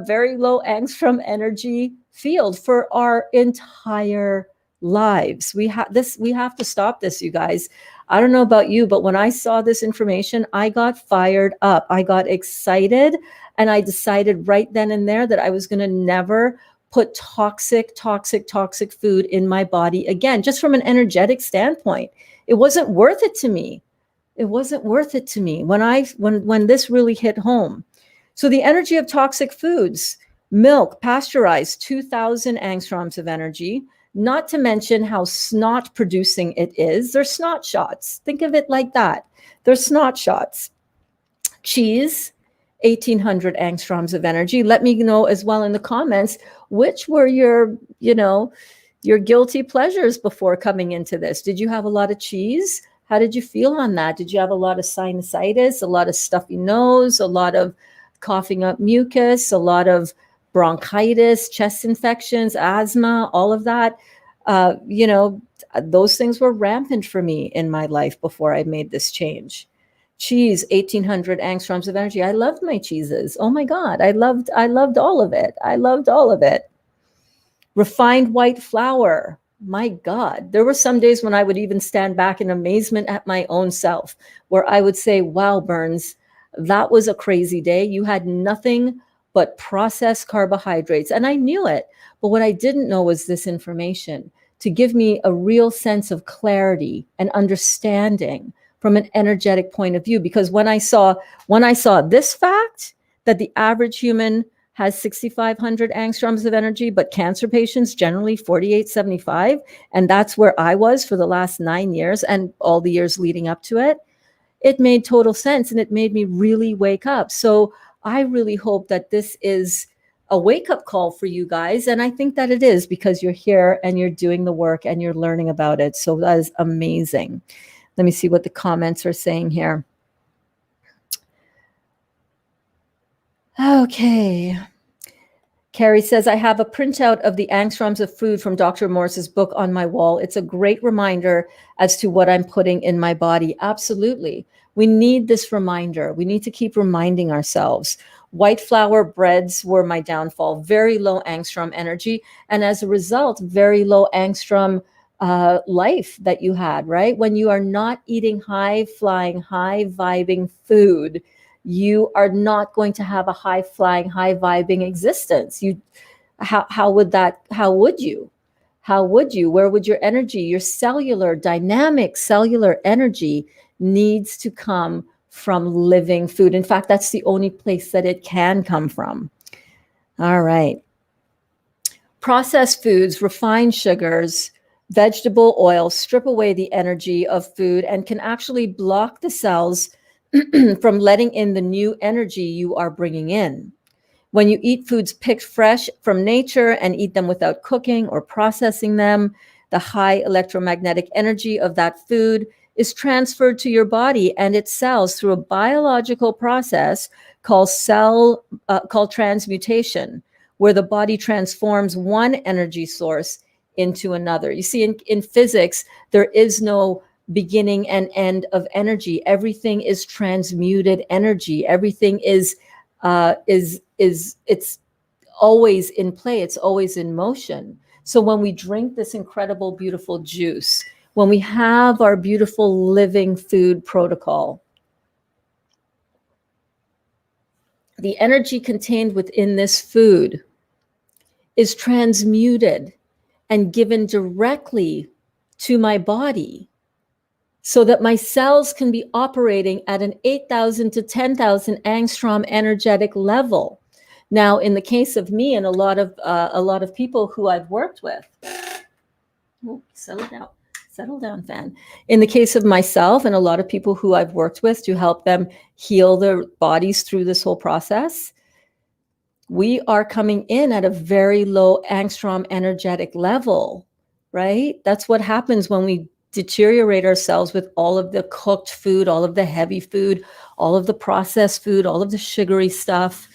very low angstrom energy field for our entire lives. We have to stop this, you guys. I don't know about you, but when I saw this information, I got fired up. I got excited, and I decided right then and there that I was going to never put toxic food in my body again, just from an energetic standpoint. It wasn't worth it to me. It wasn't worth it to me when this really hit home. So the energy of toxic foods, milk pasteurized, 2,000 angstroms of energy. Not to mention how snot producing it is. They're snot shots. Think of it like that. They're snot shots. Cheese, 1,800 angstroms of energy. Let me know as well in the comments, which were your guilty pleasures before coming into this. Did you have a lot of cheese? How did you feel on that? Did you have a lot of sinusitis, a lot of stuffy nose, a lot of coughing up mucus, a lot of bronchitis, chest infections, asthma, all of that? Those things were rampant for me in my life before I made this change. Cheese, 1,800 angstroms of energy. I loved my cheeses. Oh my God. I loved all of it. I loved all of it. Refined white flour. My God. There were some days when I would even stand back in amazement at my own self, where I would say, wow, Burns, that was a crazy day. You had nothing but processed carbohydrates. And I knew it. But what I didn't know was this information to give me a real sense of clarity and understanding from an energetic point of view. Because when I saw this fact that the average human has 6,500 angstroms of energy, but cancer patients generally 4,875, and that's where I was for the last 9 years and all the years leading up to it, it made total sense, and it made me really wake up. So I really hope that this is a wake-up call for you guys, and I think that it is, because you're here and you're doing the work and you're learning about it. So that is amazing. Let me see what the comments are saying here. Okay. Carrie says, I have a printout of the angstroms of food from Dr. Morse's book on my wall. It's a great reminder as to what I'm putting in my body. Absolutely. We need this reminder. We need to keep reminding ourselves. White flour breads were my downfall, very low angstrom energy. And as a result, very low angstrom life that you had, right? When you are not eating high flying, high vibing food, you are not going to have a high flying, high vibing existence. How would you? Where would your energy, your cellular, dynamic cellular energy needs to come from living food? In fact, that's the only place that it can come from. All right. Processed foods, refined sugars, vegetable oil strip away the energy of food and can actually block the cells from letting in the new energy you are bringing in. When you eat foods picked fresh from nature and eat them without cooking or processing them, the high electromagnetic energy of that food is transferred to your body and its cells through a biological process called transmutation, where the body transforms one energy source into another. You see, in physics, there is no beginning and end of energy. Everything is transmuted energy. Everything is it's always in play. It's always in motion. So when we drink this incredible, beautiful juice, when we have our beautiful living food protocol, the energy contained within this food is transmuted and given directly to my body so that my cells can be operating at an 8,000 to 10,000 angstrom energetic level. Now, in the case of me and a lot of people who I've worked with, settle down, fan. In the case of myself and a lot of people who I've worked with to help them heal their bodies through this whole process, we are coming in at a very low angstrom energetic level, right? That's what happens when we deteriorate ourselves with all of the cooked food, all of the heavy food, all of the processed food, all of the sugary stuff.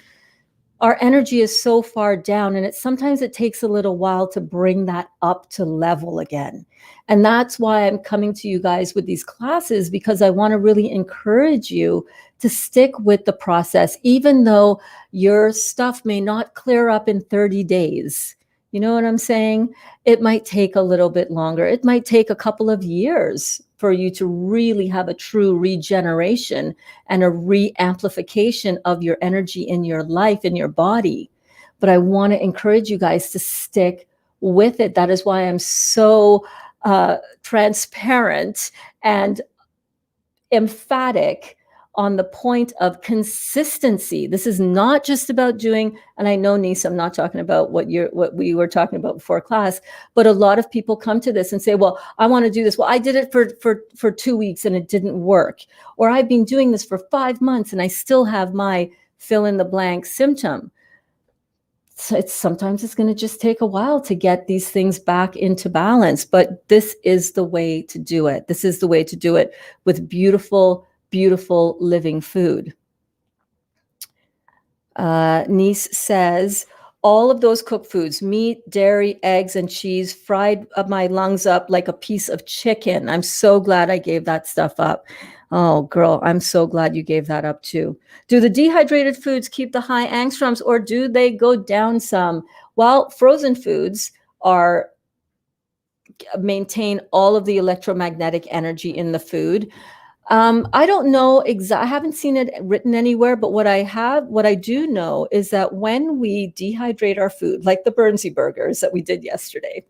Our energy is so far down, and sometimes it takes a little while to bring that up to level again. And that's why I'm coming to you guys with these classes, because I want to really encourage you to stick with the process, even though your stuff may not clear up in 30 days. You know what I'm saying? It might take a little bit longer. It might take a couple of years for you to really have a true regeneration and a re-amplification of your energy in your life, in your body. But I want to encourage you guys to stick with it. That is why I'm so transparent and emphatic on the point of consistency. This is not just about doing, and I know, Nisa, I'm not talking about what we were talking about before class, but a lot of people come to this and say, well, I want to do this. Well, I did it for 2 weeks and it didn't work. Or I've been doing this for 5 months and I still have my fill in the blank symptom. So sometimes it's going to just take a while to get these things back into balance, but this is the way to do it. This is the way to do it with beautiful, beautiful living food. Niece says, all of those cooked foods, meat, dairy, eggs, and cheese, fried my lungs up like a piece of chicken. I'm so glad I gave that stuff up. Oh, girl, I'm so glad you gave that up too. Do the dehydrated foods keep the high angstroms or do they go down some? Well, frozen foods maintain all of the electromagnetic energy in the food. I don't know I haven't seen it written anywhere, but what I do know is that when we dehydrate our food, like the Burnsy burgers that we did yesterday,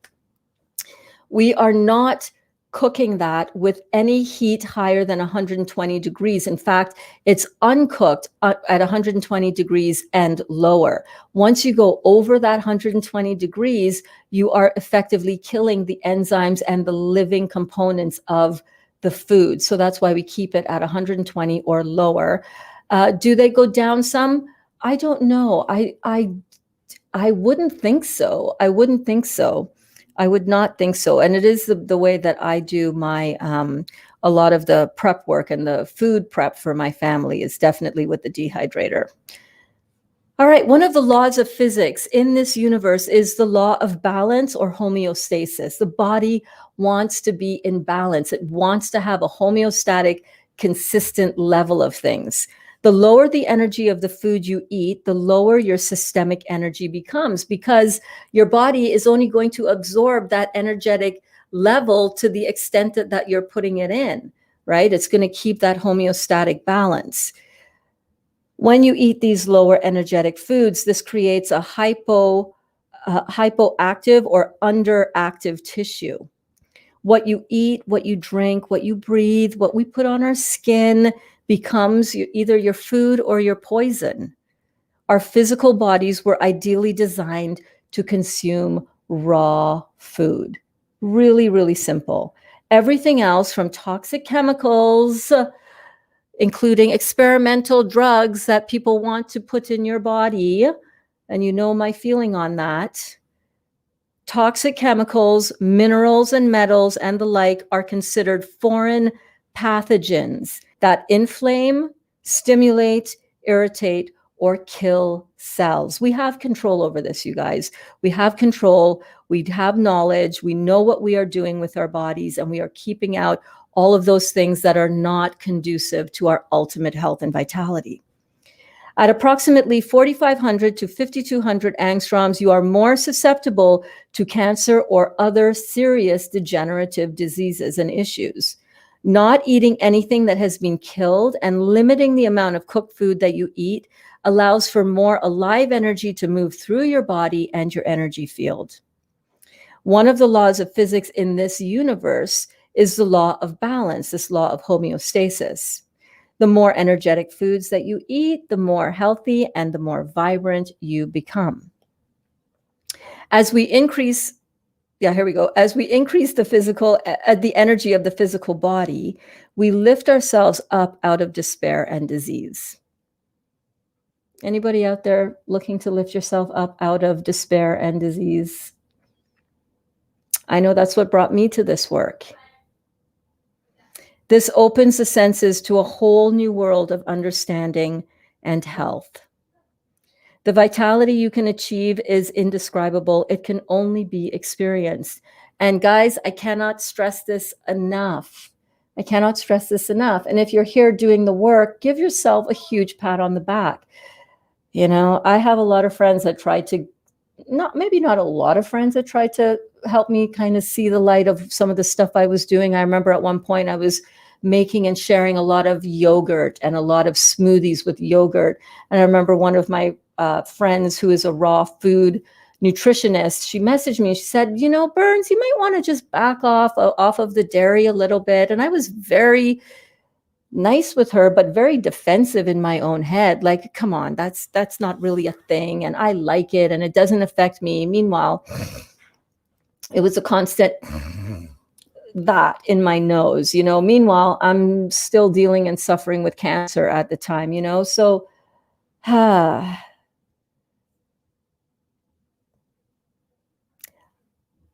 we are not cooking that with any heat higher than 120 degrees. In fact, it's uncooked at 120 degrees and lower. Once you go over that 120 degrees, you are effectively killing the enzymes and the living components of the food. So that's why we keep it at 120 or lower. Do they go down some? I don't know. I wouldn't think so. I wouldn't think so. I would not think so. And it is the way that I do my a lot of the prep work and the food prep for my family is definitely with the dehydrator. All right, one of the laws of physics in this universe is the law of balance or homeostasis. The body wants to be in balance. It wants to have a homeostatic, consistent level of things. The lower the energy of the food you eat, the lower your systemic energy becomes, because your body is only going to absorb that energetic level to the extent that you're putting it in, right? It's going to keep that homeostatic balance. When you eat these lower energetic foods, this creates a hypoactive or underactive tissue. What you eat, what you drink, what you breathe, what we put on our skin becomes either your food or your poison. Our physical bodies were ideally designed to consume raw food. Really, really simple. Everything else, from toxic chemicals, including experimental drugs that people want to put in your body, and you know my feeling on that. Toxic chemicals, minerals, and metals, and the like are considered foreign pathogens that inflame, stimulate, irritate, or kill cells. We have control over this, you guys. We have control. We have knowledge. We know what we are doing with our bodies, and we are keeping out all of those things that are not conducive to our ultimate health and vitality. At approximately 4,500 to 5,200 angstroms, you are more susceptible to cancer or other serious degenerative diseases and issues. Not eating anything that has been killed and limiting the amount of cooked food that you eat allows for more alive energy to move through your body and your energy field. One of the laws of physics in this universe is the law of balance, this law of homeostasis. The more energetic foods that you eat, the more healthy and the more vibrant you become. As we increase, As we increase the energy of the physical body, we lift ourselves up out of despair and disease. Anybody out there looking to lift yourself up out of despair and disease? I know that's what brought me to this work. This opens the senses to a whole new world of understanding and health. The vitality you can achieve is indescribable. It can only be experienced. And guys, I cannot stress this enough. I cannot stress this enough. And if you're here doing the work, give yourself a huge pat on the back. You know, I have a lot of friends that try to, not a lot of friends that try to help me kind of see the light of some of the stuff I was doing. I remember at one point I was making and sharing a lot of yogurt and a lot of smoothies with yogurt. And I remember one of my friends who is a raw food nutritionist, she messaged me, she said, you know, Burns, you might want to just back off of the dairy a little bit. And I was very nice with her, but very defensive in my own head. Like, come on, that's not really a thing. And I like it and it doesn't affect me. Meanwhile, it was a constant that in my nose, you know. Meanwhile, I'm still dealing and suffering with cancer at the time, you know. So,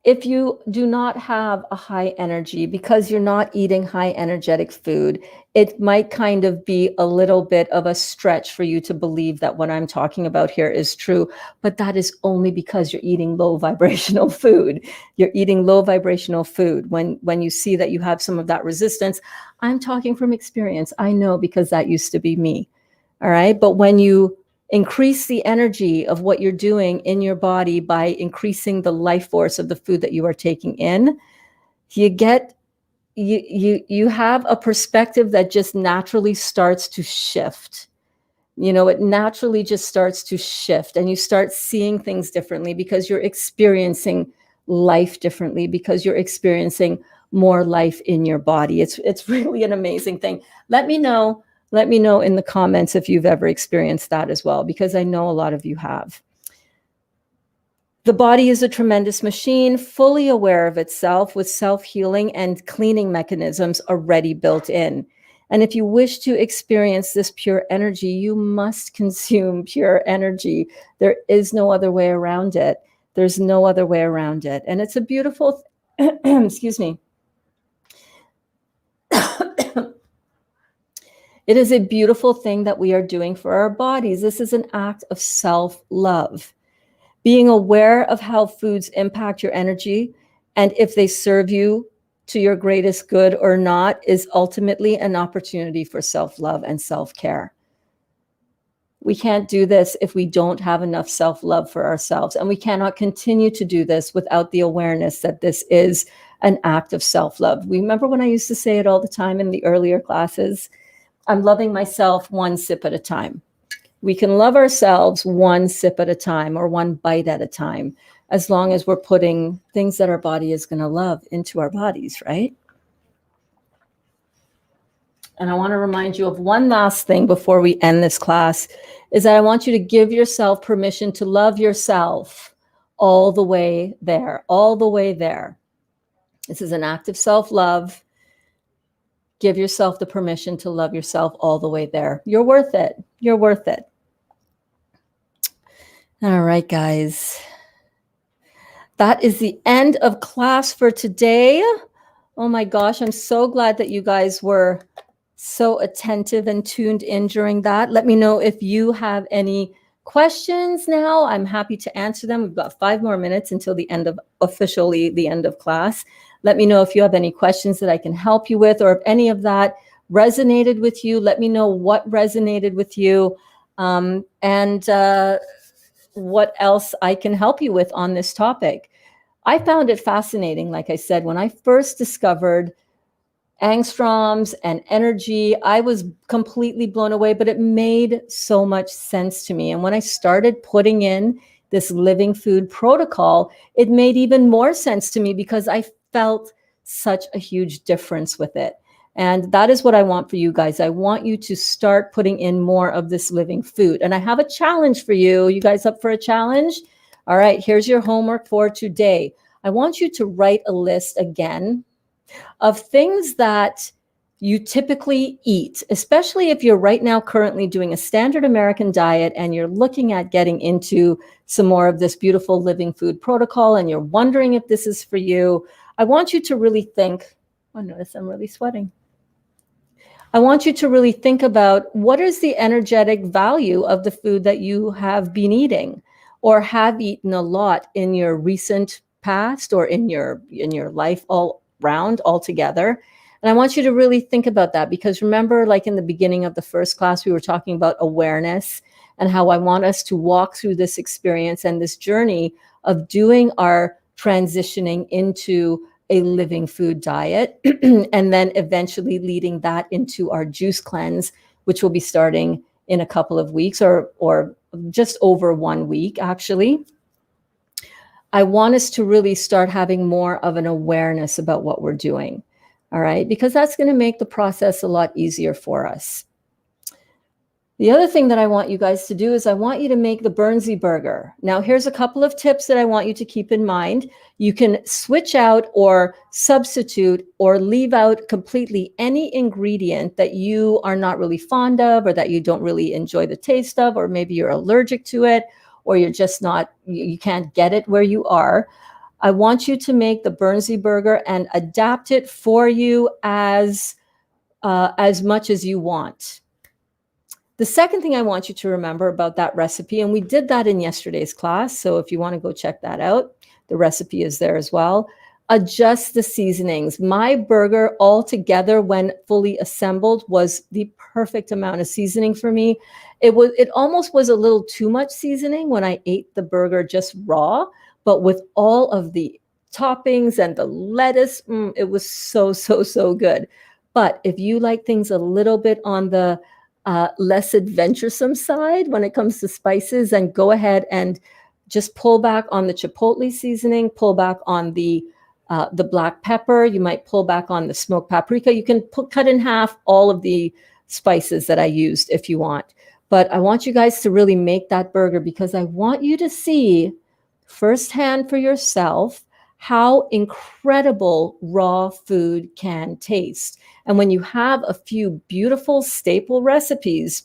if you do not have a high energy because you're not eating high energetic food, it might kind of be a little bit of a stretch for you to believe that what I'm talking about here is true. But that is only because you're eating low vibrational food. You're eating low vibrational food. When you see that you have some of that resistance, I'm talking from experience. I know, because that used to be me. All right. But when you increase the energy of what you're doing in your body by increasing the life force of the food that you are taking in, you have a perspective that just naturally starts to shift. You know, it naturally just starts to shift, and you start seeing things differently because you're experiencing life differently, because you're experiencing more life in your body. It's really an amazing thing. Let me know in the comments if you've ever experienced that as well, because I know a lot of you have. The body is a tremendous machine, fully aware of itself, with self-healing and cleaning mechanisms already built in. And if you wish to experience this pure energy, you must consume pure energy. There is no other way around it. There's no other way around it. And it's a beautiful, excuse me. It is a beautiful thing that we are doing for our bodies. This is an act of self-love. Being aware of how foods impact your energy and if they serve you to your greatest good or not is ultimately an opportunity for self-love and self-care. We can't do this if we don't have enough self-love for ourselves. And we cannot continue to do this without the awareness that this is an act of self-love. Remember when I used to say it all the time in the earlier classes? I'm loving myself one sip at a time. We can love ourselves one sip at a time or one bite at a time, as long as we're putting things that our body is going to love into our bodies, right? And I want to remind you of one last thing before we end this class, is that I want you to give yourself permission to love yourself all the way there, all the way there. This is an act of self-love. Give yourself the permission to love yourself all the way there. You're worth it. You're worth it. All right, guys. That is the end of class for today. Oh my gosh, I'm so glad that you guys were so attentive and tuned in during that. Let me know if you have any questions now. I'm happy to answer them. We've got 5 more minutes until the end of officially the end of class. Let me know if you have any questions that I can help you with, or if any of that resonated with you. Let me know what resonated with you, and what else I can help you with on this topic. I found it fascinating, like I said, when I first discovered angstroms and energy, I was completely blown away, but it made so much sense to me. And when I started putting in this living food protocol, it made even more sense to me because I felt such a huge difference with it. And that is what I want for you guys. I want you to start putting in more of this living food. And I have a challenge for you. You guys up for a challenge? All right, here's your homework for today. I want you to write a list again of things that you typically eat, especially if you're right now currently doing a standard American diet and you're looking at getting into some more of this beautiful living food protocol and you're wondering if this is for you. I want you to really think, oh, notice I'm really sweating. I want you to really think about what is the energetic value of the food that you have been eating or have eaten a lot in your recent past or in your life all round altogether. And I want you to really think about that, because remember, like in the beginning of the first class, we were talking about awareness and how I want us to walk through this experience and this journey of doing our transitioning into a living food diet, and then eventually leading that into our juice cleanse, which will be starting in a couple of weeks, or just over 1 week, actually. I want us to really start having more of an awareness about what we're doing, all right? Because that's going to make the process a lot easier for us. The other thing that I want you guys to do is I want you to make the Burnsy burger. Now, here's a couple of tips that I want you to keep in mind. You can switch out or substitute or leave out completely any ingredient that you are not really fond of or that you don't really enjoy the taste of, or maybe you're allergic to it, or you're just not, you can't get it where you are. I want you to make the Burnsy burger and adapt it for you as much as you want. The second thing I want you to remember about that recipe, and we did that in yesterday's class, so if you want to go check that out, the recipe is there as well. Adjust the seasonings. My burger altogether, when fully assembled, was the perfect amount of seasoning for me. It almost was a little too much seasoning when I ate the burger just raw, but with all of the toppings and the lettuce, it was so, so, so good. But if you like things a little bit on the less adventuresome side when it comes to spices, and go ahead and just pull back on the chipotle seasoning, pull back on the black pepper. You might pull back on the smoked paprika. You can cut in half all of the spices that I used if you want. But I want you guys to really make that burger, because I want you to see firsthand for yourself how incredible raw food can taste. And when you have a few beautiful staple recipes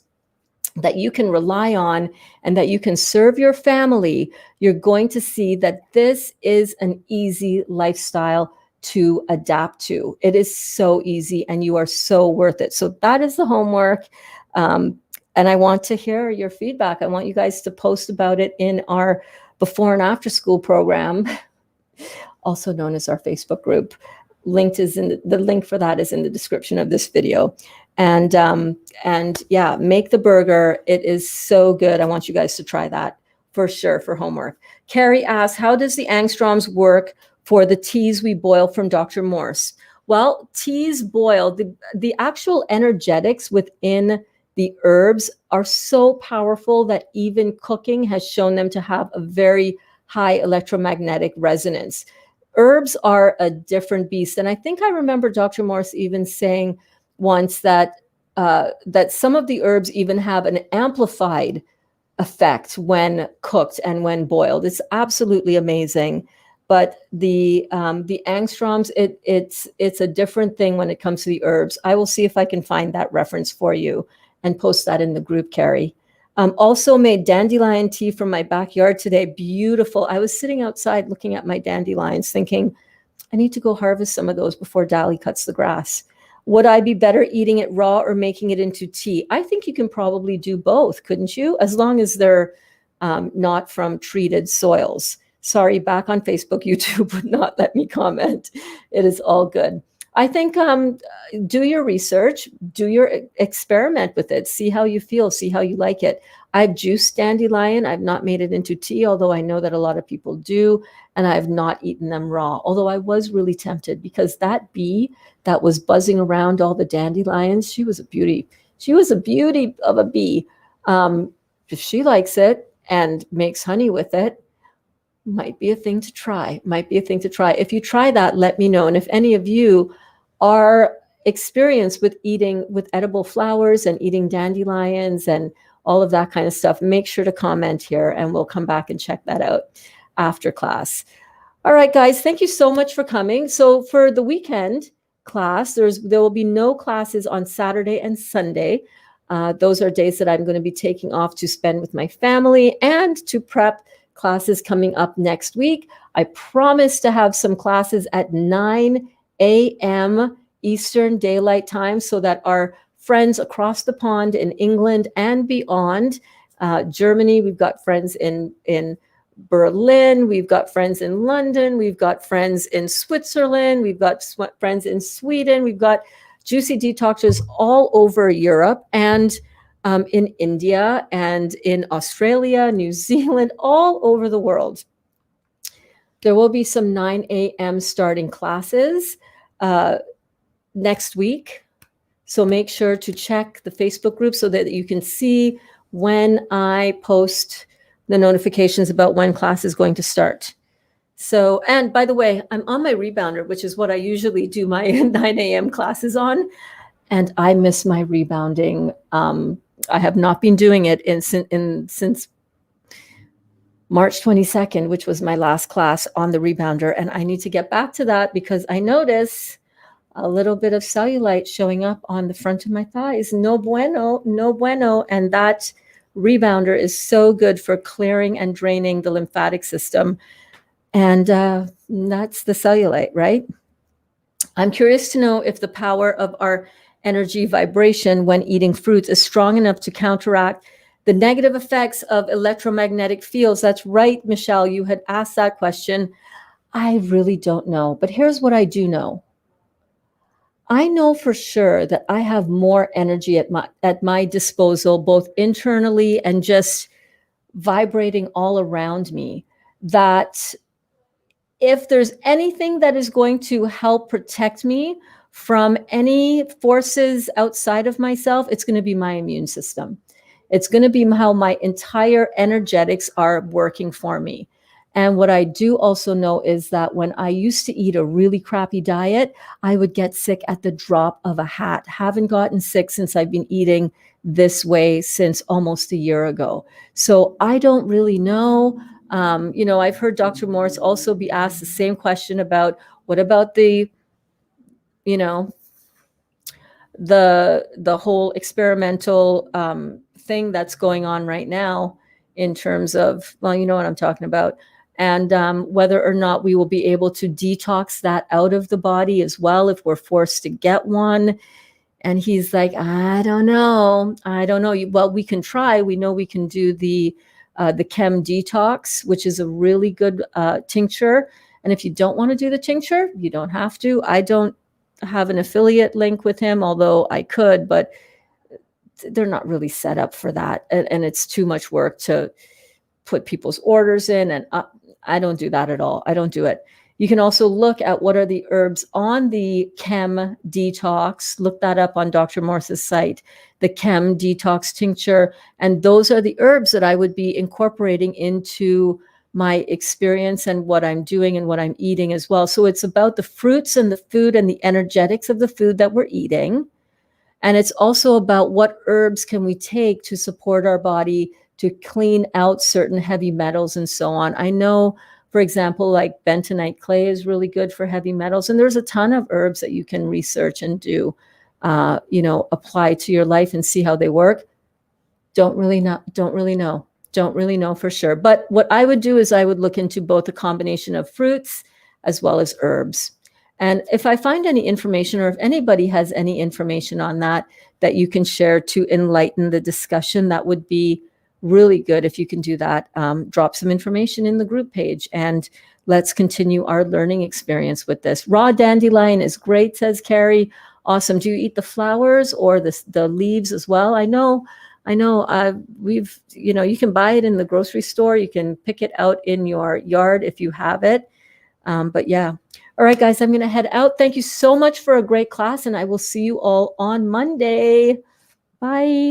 that you can rely on and that you can serve your family, you're going to see that this is an easy lifestyle to adapt to. It is so easy and you are so worth it. So that is the homework. And I want to hear your feedback. I want you guys to post about it in our before and after school program, also known as our Facebook group. The link for that is in the description of this video. And yeah, make the burger. It is so good. I want you guys to try that for sure for homework. Carrie asks, how does the angstroms work for the teas we boil from Dr. Morse? Well, teas boiled, the actual energetics within the herbs are so powerful that even cooking has shown them to have a very high electromagnetic resonance. Herbs are a different beast. And I think I remember Dr. Morse even saying once that that some of the herbs even have an amplified effect when cooked and when boiled. It's absolutely amazing. But the angstroms, it's a different thing when it comes to the herbs. I will see if I can find that reference for you and post that in the group, Carrie. Also made dandelion tea from my backyard today. Beautiful. I was sitting outside looking at my dandelions thinking, I need to go harvest some of those before Dali cuts the grass. Would I be better eating it raw or making it into tea? I think you can probably do both, couldn't you? As long as they're not from treated soils. Sorry, back on Facebook, YouTube would not let me comment. It is all good. I think do your research, do your experiment with it, see how you feel, see how you like it. I've juiced dandelion. I've not made it into tea, although I know that a lot of people do, and I've not eaten them raw, although I was really tempted because that bee that was buzzing around all the dandelions, she was a beauty. She was a beauty of a bee. If she likes it and makes honey with it, might be a thing to try. Might be a thing to try. If you try that, let me know. And if any of you are experienced with eating with edible flowers and eating dandelions and all of that kind of stuff, make sure to comment here and we'll come back and check that out after class. All right, guys, thank you so much for coming. So for the weekend class, there will be no classes on Saturday and Sunday. Those are days that I'm going to be taking off to spend with my family and to prep classes coming up next week. I promise to have some classes at 9 a.m. Eastern Daylight Time so that our friends across the pond in England and beyond, Germany, we've got friends in Berlin, we've got friends in London, we've got friends in Switzerland, we've got friends in Sweden, we've got Juicy Detoxers all over Europe and in India and in Australia, New Zealand, all over the world. There will be some 9 a.m. starting classes next week. So make sure to check the Facebook group so that you can see when I post the notifications about when class is going to start. So, and by the way, I'm on my rebounder, which is what I usually do my 9 a.m. classes on. And I miss my rebounding. I have not been doing it since March 22nd, which was my last class on the rebounder. And I need to get back to that because I notice a little bit of cellulite showing up on the front of my thighs. No bueno, no bueno. And that rebounder is so good for clearing and draining the lymphatic system. And that's the cellulite, right? I'm curious to know if the power of our energy vibration when eating fruits is strong enough to counteract the negative effects of electromagnetic fields. That's right, Michelle, you had asked that question. I really don't know, but here's what I do know. I know for sure that I have more energy at my disposal, both internally and just vibrating all around me, that if there's anything that is going to help protect me from any forces outside of myself, it's going to be my immune system. It's going to be how my entire energetics are working for me. And what I do also know is that when I used to eat a really crappy diet, I would get sick at the drop of a hat. Haven't gotten sick since I've been eating this way since almost a year ago. So I don't really know. I've heard Dr. Morris also be asked the same question about what about the whole experimental thing that's going on right now in terms of, well, you know what I'm talking about, and whether or not we will be able to detox that out of the body as well if we're forced to get one. And he's like, I don't know. Well, we can try. We know we can do the Chem Detox, which is a really good tincture. And if you don't want to do the tincture, you don't have to. I don't have an affiliate link with him, although I could, but they're not really set up for that. And it's too much work to put people's orders in. And I don't do that at all. I don't do it. You can also look at what are the herbs on the Chem Detox. Look that up on Dr. Morse's site, the Chem Detox tincture. And those are the herbs that I would be incorporating into my experience and what I'm doing and what I'm eating as well. So it's about the fruits and the food and the energetics of the food that we're eating. And it's also about what herbs can we take to support our body to clean out certain heavy metals and so on. I know, for example, like bentonite clay is really good for heavy metals. And there's a ton of herbs that you can research and do, apply to your life and see how they work. Don't really know for sure. But what I would do is I would look into both a combination of fruits as well as herbs. And if I find any information, or if anybody has any information on that that you can share to enlighten the discussion, that would be really good if you can do that. Drop some information in the group page, and let's continue our learning experience with this. Raw dandelion is great, says Carrie. Awesome. Do you eat the flowers or the leaves as well? I know, you can buy it in the grocery store. You can pick it out in your yard if you have it. But yeah. All right, guys, I'm going to head out. Thank you so much for a great class, and I will see you all on Monday. Bye.